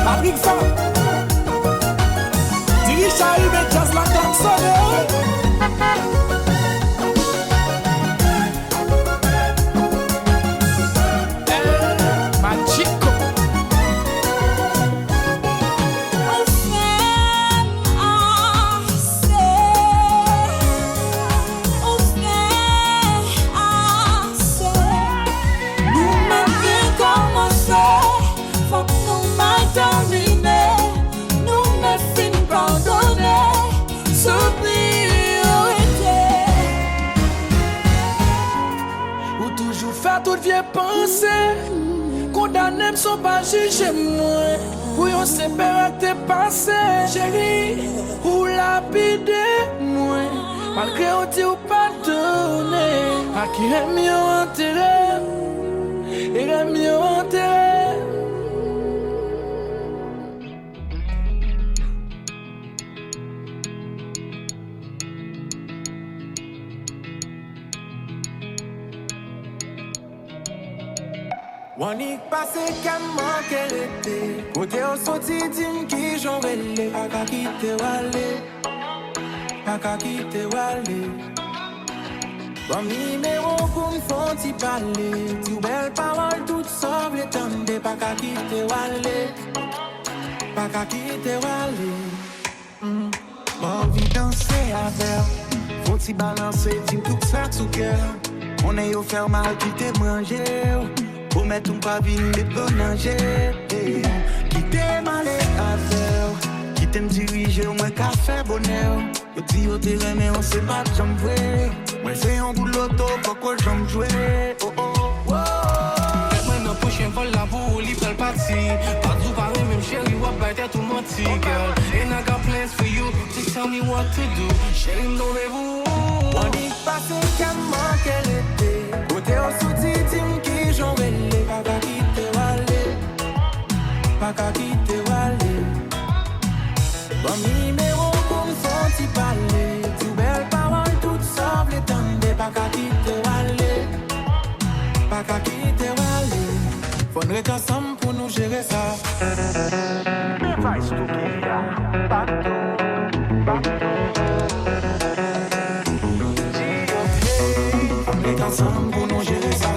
H: La big femme. Dirige à Ibe Jazz la klaxonne. Magico. Ou toujours faire toute vieille pensée. Condamné me sont pas jugés moi. Ou yon séparé t'es passé. Chérie, ou lapider moi. Malgré on dit ou pardonner. À qui est mieux enterré. Il est mieux enterré.
E: Wanik pase qu'à manquer l'été. Côté au sorti dim qui j'en relais. Pas qu'à quitter Wale. Pas qu'à quitter Wale. Bon numéro pour me faire t'y parler. Tout belle parole, toutes sauve les temps. Pas qu'à quitter Wale. Pas qu'à quitter Wale. Bon vie danser avec. Faut t'y balancer, t'y tout ça sous cœur. On est au faire mal, qui t'es mangé. Pour mettre un pavillon de bonanger. Qui t'es mal à faire. Qui t'aime diriger, moi qu'à faire bonheur. Yo dis au terrain, mais on sait pas que j'aime jouer. Moi c'est un bout de l'auto, pourquoi j'aime jouer. Oh oh, oh.
K: Maintenant prochain vol la boue, libre parti. Partout pareil, même chérie, what by that to moti, girl. And I got plans for you, just tell me what to do. Chérie, m'donnez-vous.
E: On y passe qu'à manquer l'été. Côté au soutien, tim qui j'en relais. Pas qu'à quitter Wale. Pas qu'à quitter Wale. Bon numéro pour me faire t'y parler. Tout belle parole, toutes sauve les temps. Pas qu'à quitter Wale. Pas qu'à quitter Wale. Faudrait qu'ensemble pour nous gérer ça. Device to kill ya. Bateau, bateau. ensemble pour nous gérer ça.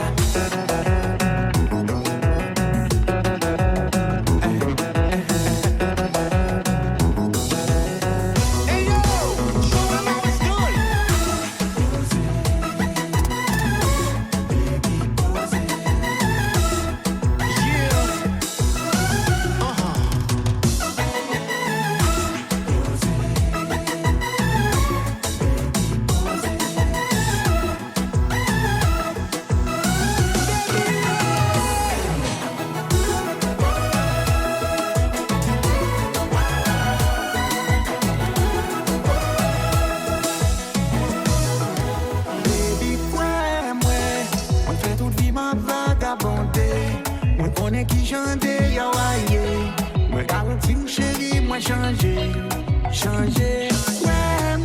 E: Changer, ouais,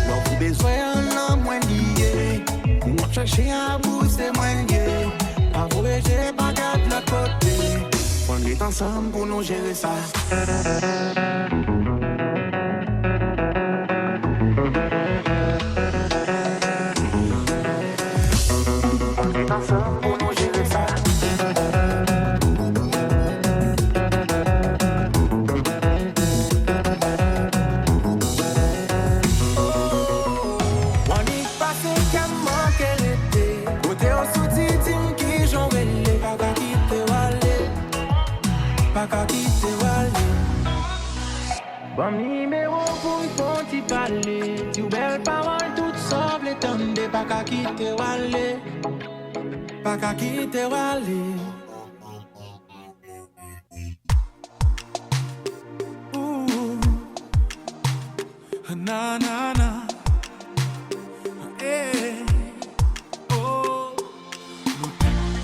E: moi vous besoin un homme moins lié. Moi chercher à booster moins lié. Pas voyager, pas garder le côté. On est ensemble pour nous gérer ça. On est ensemble pour nous gérer ça.
F: Bon numéro pour une petite parler. Tu belle parole, toutes semblent tendre. Pas qu'à quitter Wale. Pas qu'à quitter Wale.
E: Na na na. Hey. Oh.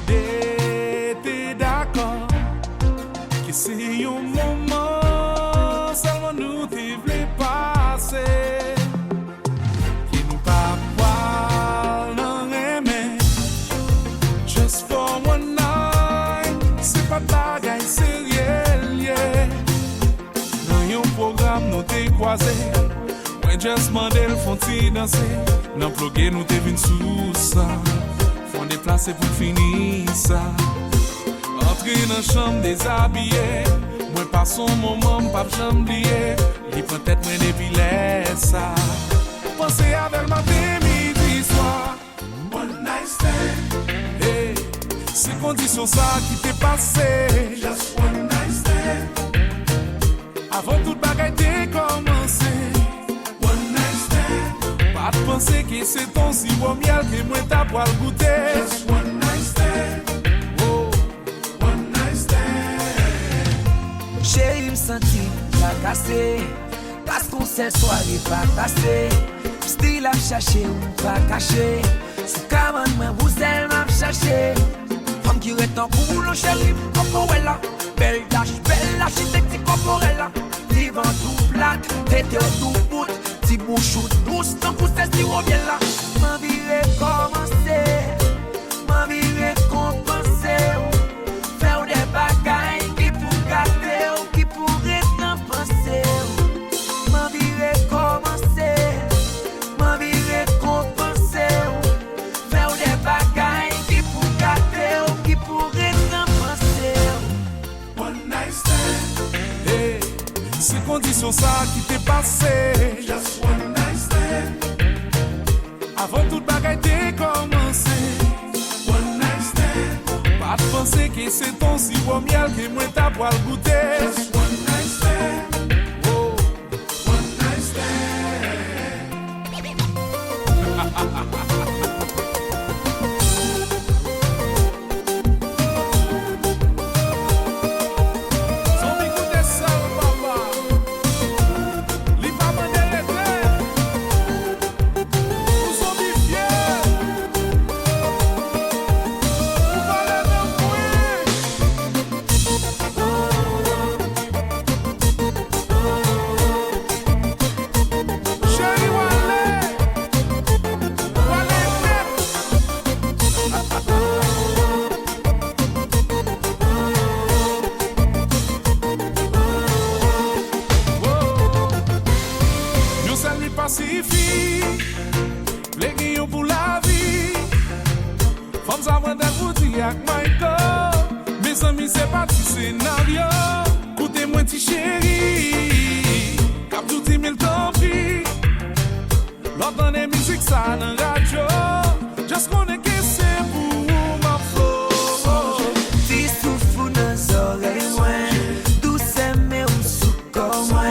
E: T'es d'accord que c'est un moment seulement nous t'y voulons passer. Que nous pas voir non aimer. Just for one night. C'est pas de bagaille sérieux, yeah. Dans un programme nous t'es croisé. Just model font ti danser. Nan plogué nous te vin sous ça. Font déplacer pour finir ça. Entrer dans chambre déshabillé. Moi pas son moment pas jamais lié. Li peut-être moi depuis ça. Pensez avec ma midi soir. One night stand. Hey, c'est condition ça qui t'est passé. Just one night stand. Avant toute bagaille t'est commencé. Pas de penser que c'est ton sirop miel que moi t'as pour le goûter. Just one night stand. Oh, one night stand.
D: Chérie me senti la cassé. Parce qu'on sait soirée pas passé. Style à chercher ou pas caché. Sous cabane moi vous elle m'a cherché. Femme qui est en coulon chérie Cocorella. Belle architecte Cocorella. Divan tout plat, t'étais tout bout. Ti bouchou douce, tant pour celle qui revient là. Ma vie recommencer, ma vie récompenser. Faire des bagailles qui pour garder ou qui pourrait t'en penser. Ma vie recommencer, ma vie récompenser. Faire des bagailles qui pour garder ou qui pourrait t'en penser.
E: One night stand. Hey, c'est condition ça qui t'est passé. Just one night stand. Avant toute bagaille t'est commencé. One night stand. Pas de penser que c'est ton sirop miel que moi t'as pour le goûter. Just one night stand. Oh, one night stand.
C: Femme ça prend des bouteilles avec Michael. Mes amis, c'est parti scénario. Écoutez-moi, petit chéri. Cap tout 10 000 tant pis. L'entend des musiques, ça dans la radio. Just connais que c'est pour ma flow.
F: Ti souffle dans les oreilles, ouais. Douce aimée ou sous comme moi.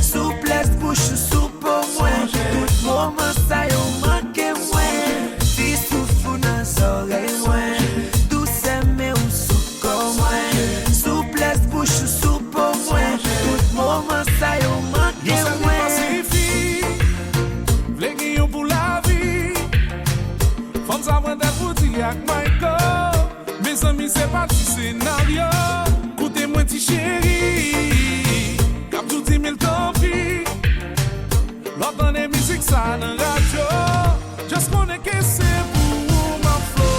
F: Souplesse, bouche, soupe, moi. Tout moment, ça y est, manqué, ouais. Ti souffle dans les oreilles, ouais. Douce aimée ou sous comme moi. Souplesse, bouche, soupe, moi. Tout moment, ça y est, manqué, ouais.
C: Pour la vie, femme ça prend des bouteilles avec Michael. Mes amis, c'est parti scénario. Écoutez-moi, petit chéri. Cap tout 10 000 tant pis. L'entend des musiques, ça dans la radio. Just connais que c'est pour ma flow.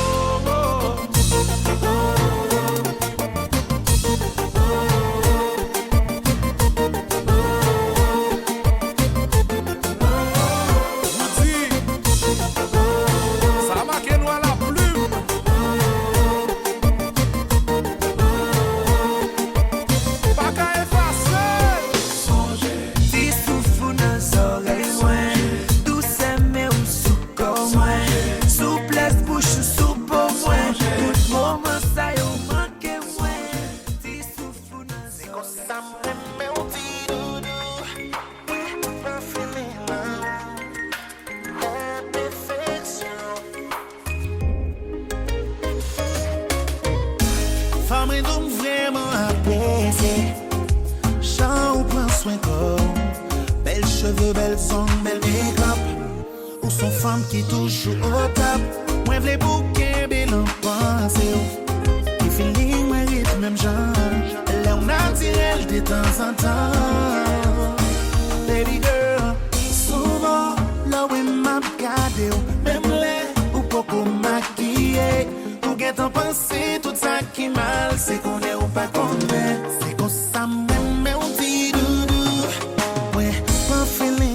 B: Qui toujours au top. Moi v'lais bouquet bel en pensée. Qui feeling moi rythme même genre. Là on a tiré de temps en temps. Baby girl, souvent là où m'a regardé. Même là ou beaucoup maquillé. Ou get en pensée tout ça qui mal. C'est qu'on est ou pas qu'on est. C'est qu'on ça même mais on dit doudou. Ouais, pas feeling.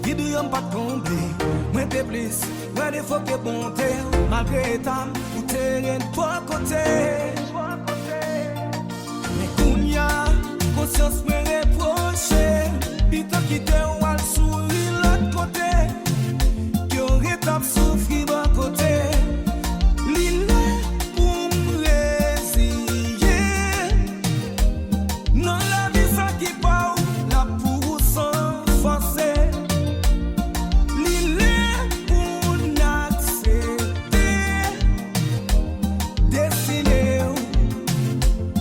D: vide yon pas comblé. Moi t'es plus, moi des fois que bonté, malgré ta ou t'es rien pas côté. Mais kounya, conscience me reproche, pita qui te ou al sourire l'autre côté, qui aurait tap souffrir d'un côté. L'île pour m'résiller, non la vie ça qui part, la pour sans forcer. L'île pour n'accepter, destiné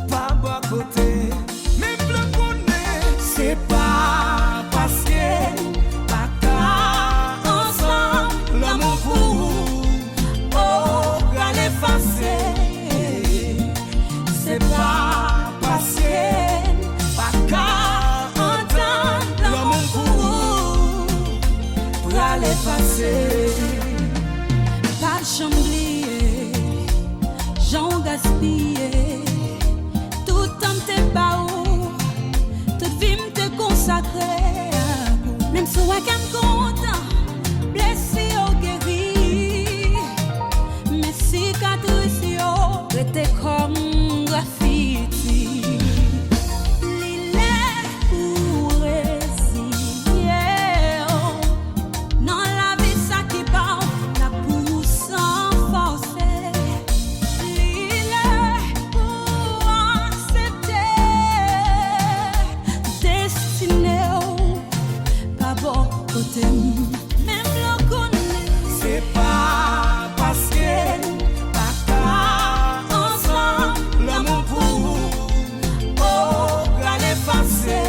D: pas bas côté. Même le connaît, c'est pas parce que pas qu'à ensemble l'amour pour oh qu'à l'effacer. C'est pas parce que pas qu'à entendre l'amour pour l'effacer.
G: Pas chamblier, j'en gaspillé, tout temps t'es baou, toute vie m'te consacré. Même si on est content, blessé ou guéri, mais cicatrices yo, rete comme graffiti. L'île pour résigner, non la vie ça qui part, la pousse sans forcer. L'île pour accepter, destiné pas bon côté. Même le connaît,
D: C'est pas parce que pas qu'à ensemble l'amour pour oh qu'à l'effacer.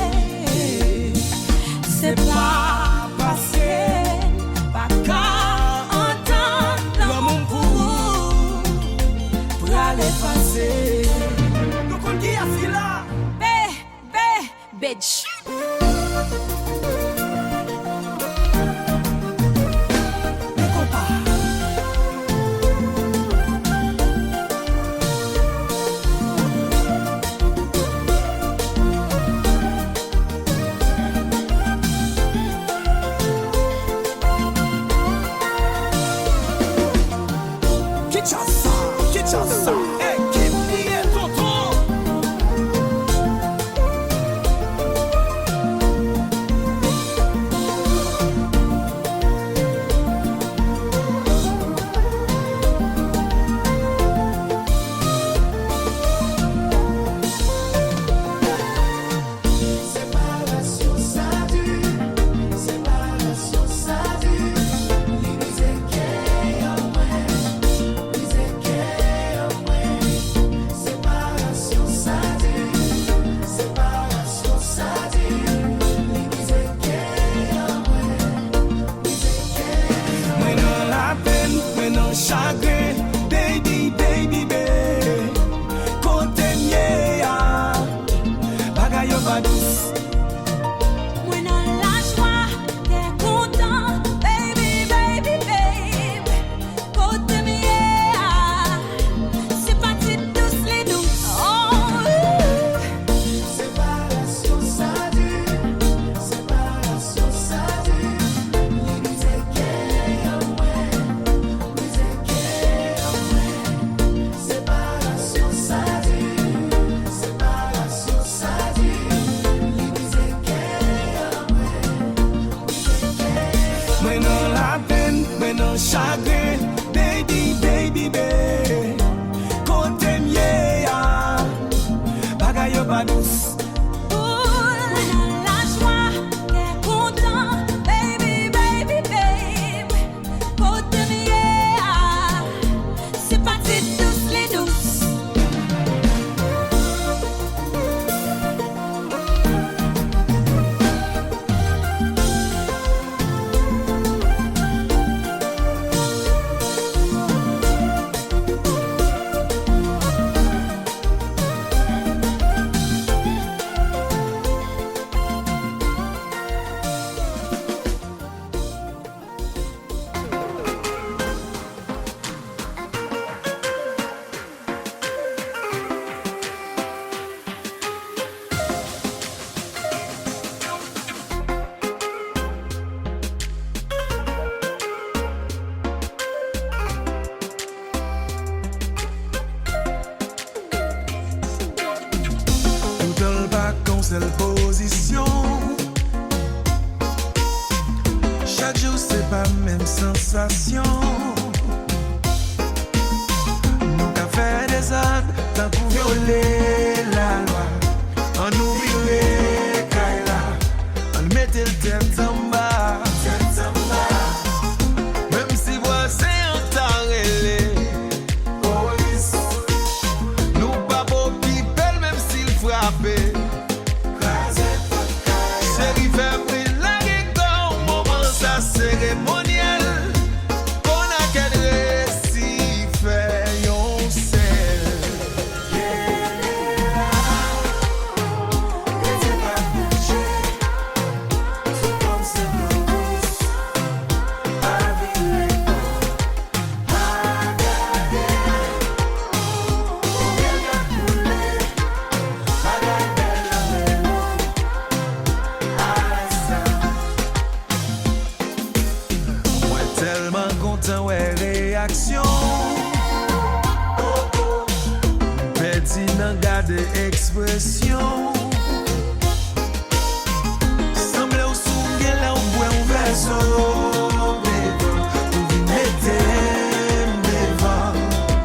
D: C'est pas parce que pas qu'à entendre l'amour pour l'effacer. Nous qu'on dit à là.
G: bitch.
D: Kinshasa, hey, keep me a tonton.
I: Séparation ça dure, séparation ça dure. Les musiques en moins, musique en moins. Séparation ça dure, séparation ça dure. Les musiques en moins, musique en moins.
D: Moi non la peine, moi non chagrin, baby, baby, baby. Côté mieux, bagaille pas douce.
G: Moi dans la joie, t'es content, baby, baby, baby. Côté mieux, c'est parti douce les douces. Oh,
I: Séparation ça dure, séparation ça dure. Les musiques en moins, musique en moins. Séparation ça dure, séparation ça dure. Les musiques en moins,
D: Moi non la peine, moi non chagrin, baby, baby, baby. Côté mieux, bagaille pas douce.
G: moi dans la joie, t'es content, baby, baby, baby. Côté mieux, c'est parti douce les douces.
E: Chaque jour c'est pas même sensation. Nous qu'a fait des actes, tant qu'on violer la loi. On nous virait Kaila, on mettait le tête en bas. Même si voisin en tarélé, police. Nous pas beau people même s'il frappait. Chérie fait briller la gueule, moment ça cérémoniel. On a qu'à récit fait yon sel. Moi tellement content ouais réaction. Petit nan garde expression. Semble ou souviens là où boit un verso. Ou vi mette devant.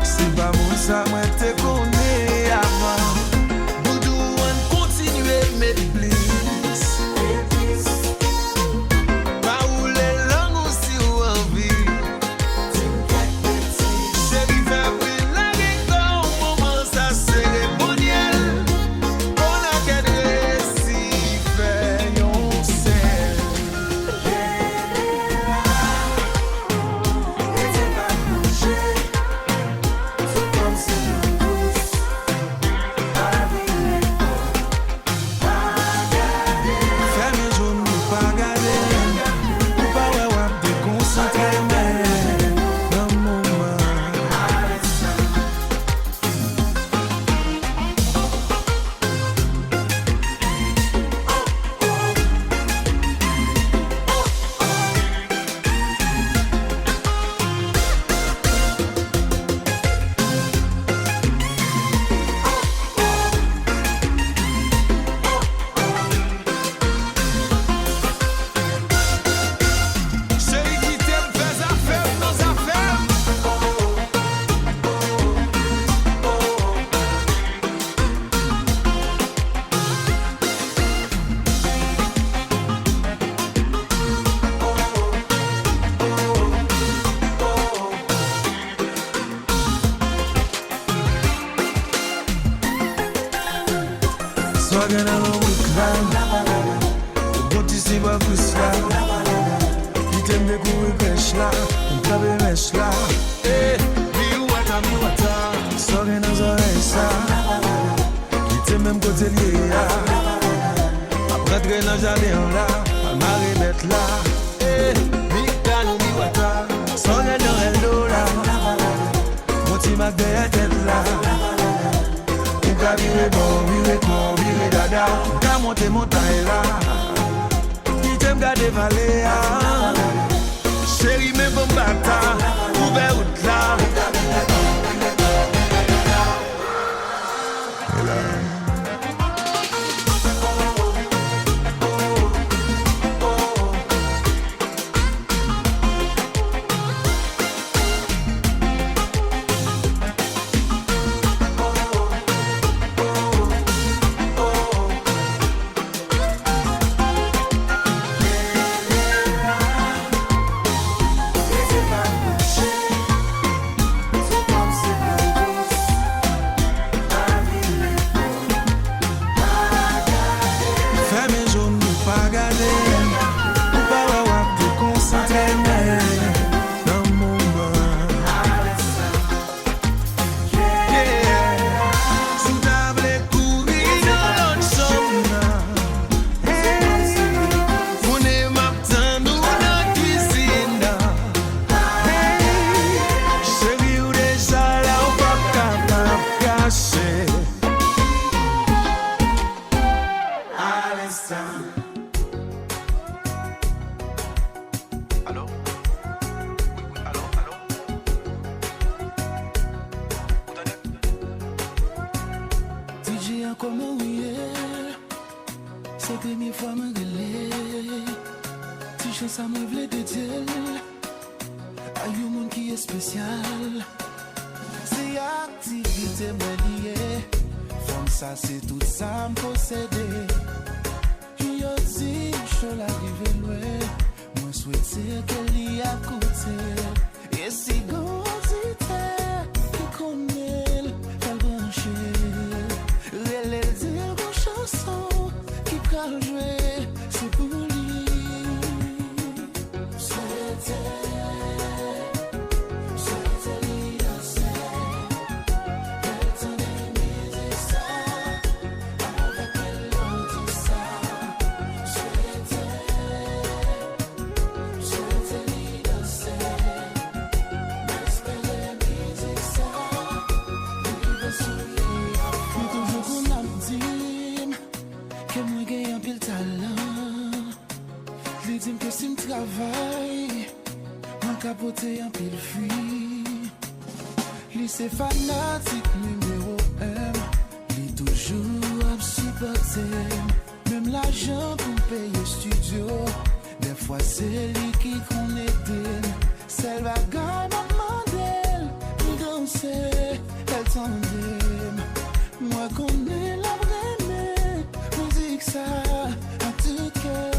E: C'est pas bon ça moi te connais avant. Boudou on continue mettre bliss. Pas où les langues aussi ou envie. Chérie fait briller la gueule, moment ça cérémoniel. On a qu'à récit fait yon sel. Fais mes jours nous pas garder. Ou pas ouais wap déconcentrer mais dans le moment. Chérie qui t'aime fais affaire, nos affaires. Sois bien dans le week-end. Bon ici va plus là. Qui t'aime découvrir pêche là. On tape mèche là. Eh, mi wata. Sois bien dans oreilles ça. Qui t'aime même côté lié là. Après traîner dans jardin là. À marée bête là. Eh, mi kanou mi wata. Sois bien dans hello là. Mon petit mac derrière tête là. Ou ka vire bon, vire dada. Ou ka monter montagne là. Qui t'aime garder vallée là. Chérie mais bon bata. Ouvert route là. Fais mes jours nous pas garder. Ou pas ouais wap déconcentrer mais dans le moment. Yeah. Sous table courir dans l'autre chambre. Hey. On est m'attend nous dans la cuisine. Hey. Chérie ou déjà là ou pas capable cacher.
C: Allô? Allô?
E: DJ a comment oui. C'est la première fois me relais. chance à me vle de Dieu. A yon moun qui est spécial. C'est activité moi liée. Femme ça c'est tout ça me posséder. Yo dit je l'arrive loin. Moi souhaite qu'elle y a coûté. Et si gozité qui connaît elle brancher. Elle dit une chanson qui peut jouer c'est pour lui. Dis que si je travaille, mon capoté en pile fuit. Lui c'est fanatique numéro 1. Lui toujours à supporter. Même l'argent pour payer studio. Des fois c'est lui qui connaît. Celle va gagner maman nous danser, elle tendait. Moi connais la vraie musique ça à tout cœur.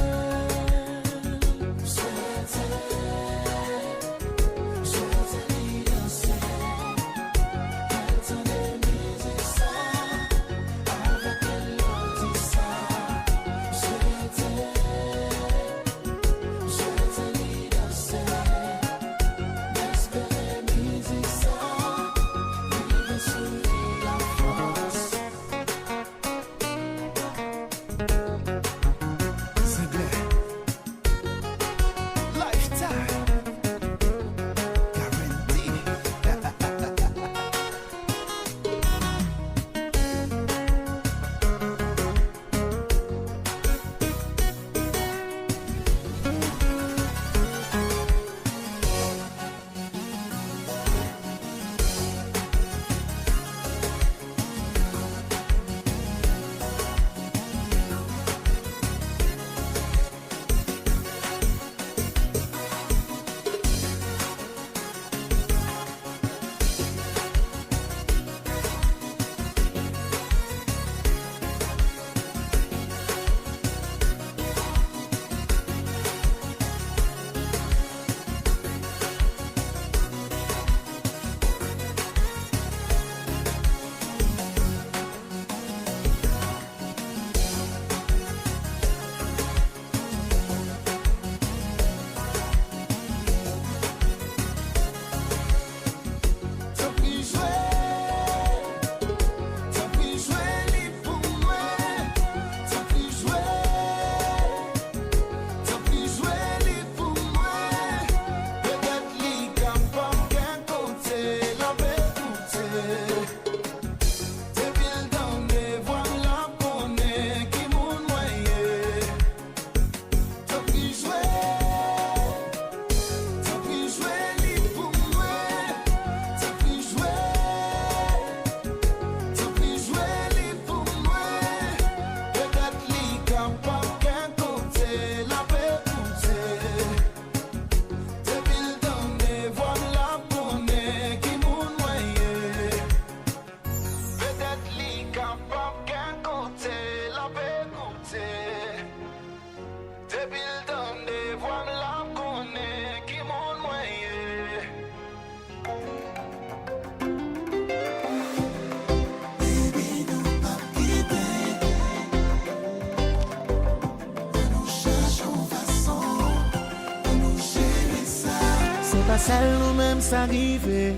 L: C'est pas celle nous-mêmes s'arriver,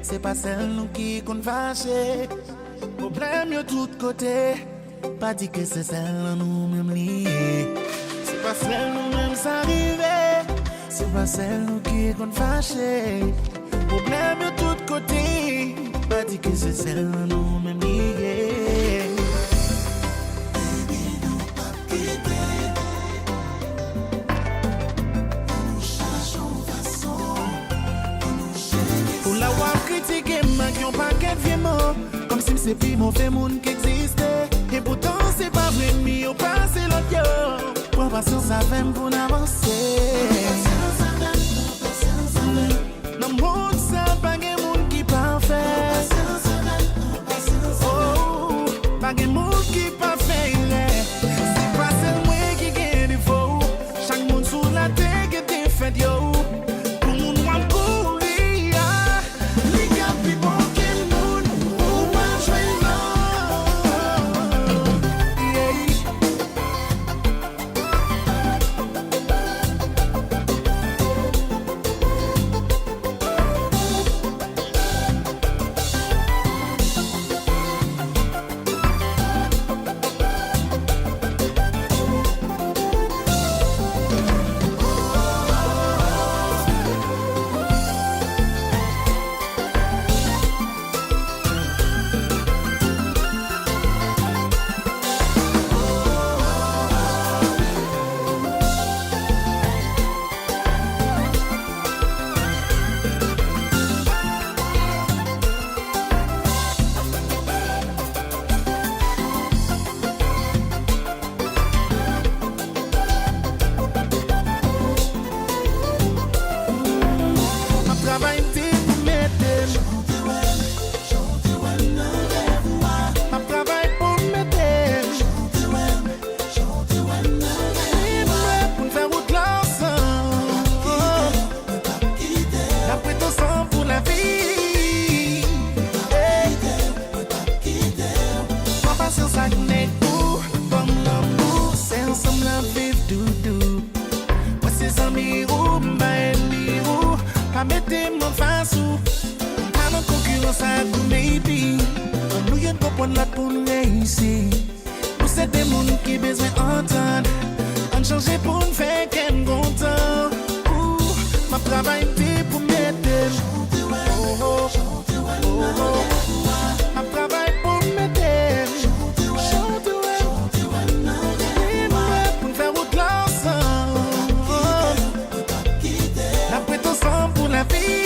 L: c'est pas celle nous qui qu'on fâché. Problème de tous côtés, pas dit que c'est celle nous-mêmes liée. C'est pas celle nous-mêmes s'arriver, c'est pas celle nous qui qu'on fâché. Problème de tous côtés, pas dit que c'est celle nous-mêmes liée. La wap kritike man ki yon paket vie mot. Comme si c'est plus mauvais monde qui existe. Et pourtant c'est pas vrai mi yo passe l'autre yo. Pour patience avec pour avancer. Dans le monde, ça pas de monde qui parfait. Oh, pas de monde qui parfait. C'est pas seulement qui gagne des faux. Chaque monde sur la terre qui est fait, yo. Pour mon moi courir, les gars, plus bon que le monde. Pour pas jouer là. Nous c'est des mondes qui besoin d'entendre. On change pour nous faire qu'un content. Ma travail pour m'aider. Ma travail pour m'aider. Pour faire route l'ensemble. La prétention pour la vie.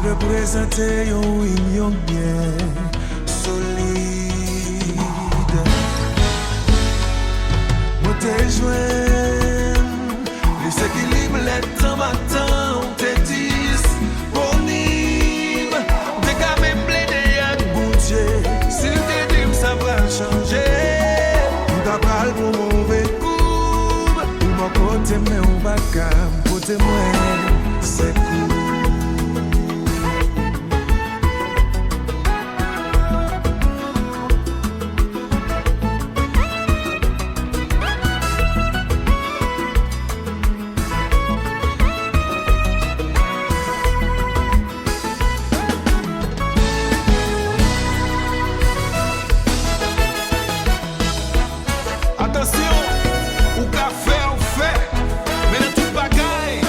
J: Représenter une union bien solide. Moi t'es joint, les équilibres, les temps matin, on te disponible. T'es quand même blindé à bon Dieu, s'il te dit ça va changer. On t'a parlé pour mauvais coup, ou mon côté mais on va qu'à côté moi, c'est cool.
C: Attention, ou qu'a fait, on fait. Mais dans tout bagaille,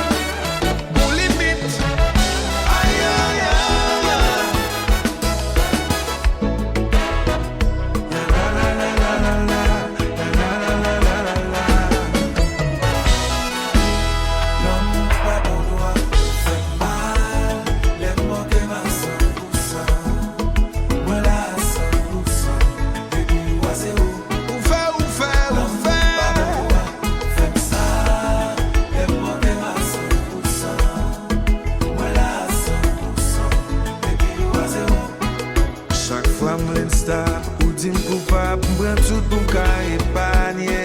J: Ramblin' Star, ou dim coupable, m'prend tout mon ka épargné.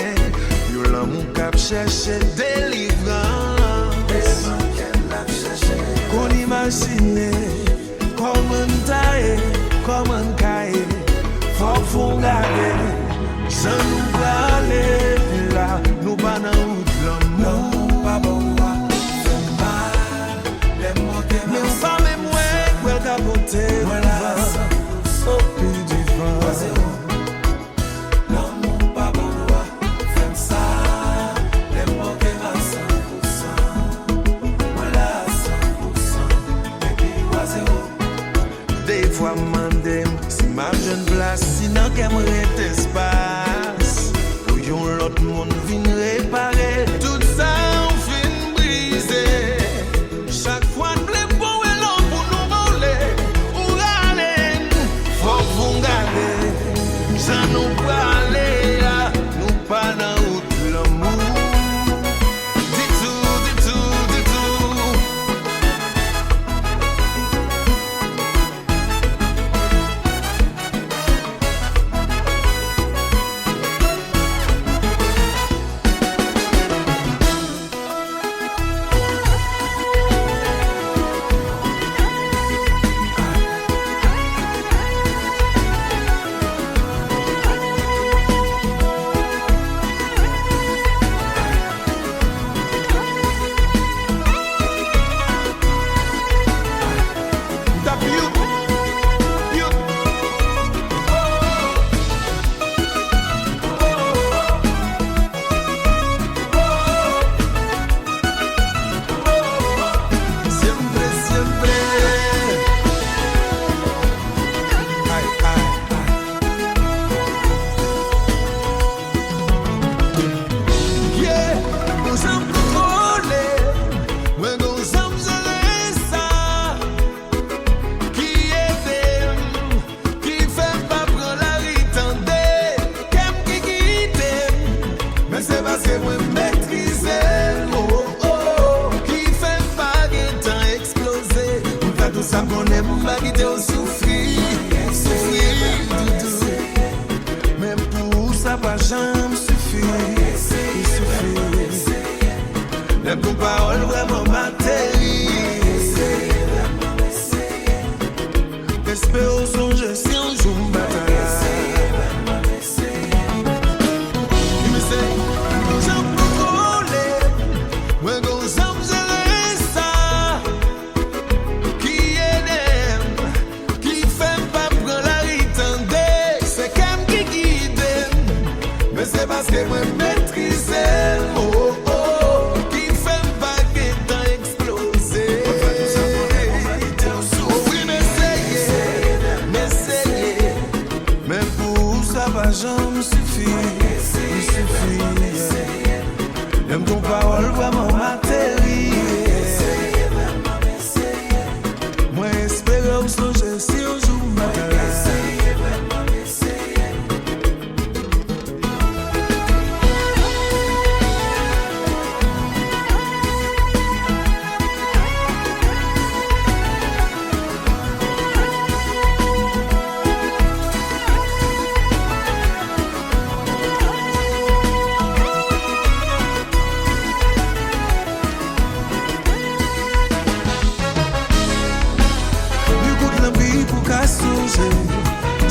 J: Yo lan mon cap chercher délivrance. Qu'on imagine, comment taille, comment caille, faut garder. Sans nous parler, là, nous pas dans route l'amour. Pas bon, mais on va même ouais, capoter. Voilà, au plus du vent. L'amour pas bon, fais ça. Les mots qui va 100%. Voilà, 100%. Et puis, des fois, mandem, si ma jeune place, sinon qu'elle me reste espace. Pour yon l'autre monde vient réparer. Tout ça, on fin briser. Chaque fois, ça nous parler, nous pas dans route l'amour. Dis tout, dis tout, dis tout.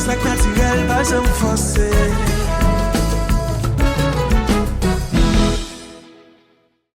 E: Sak naturel pa jam force.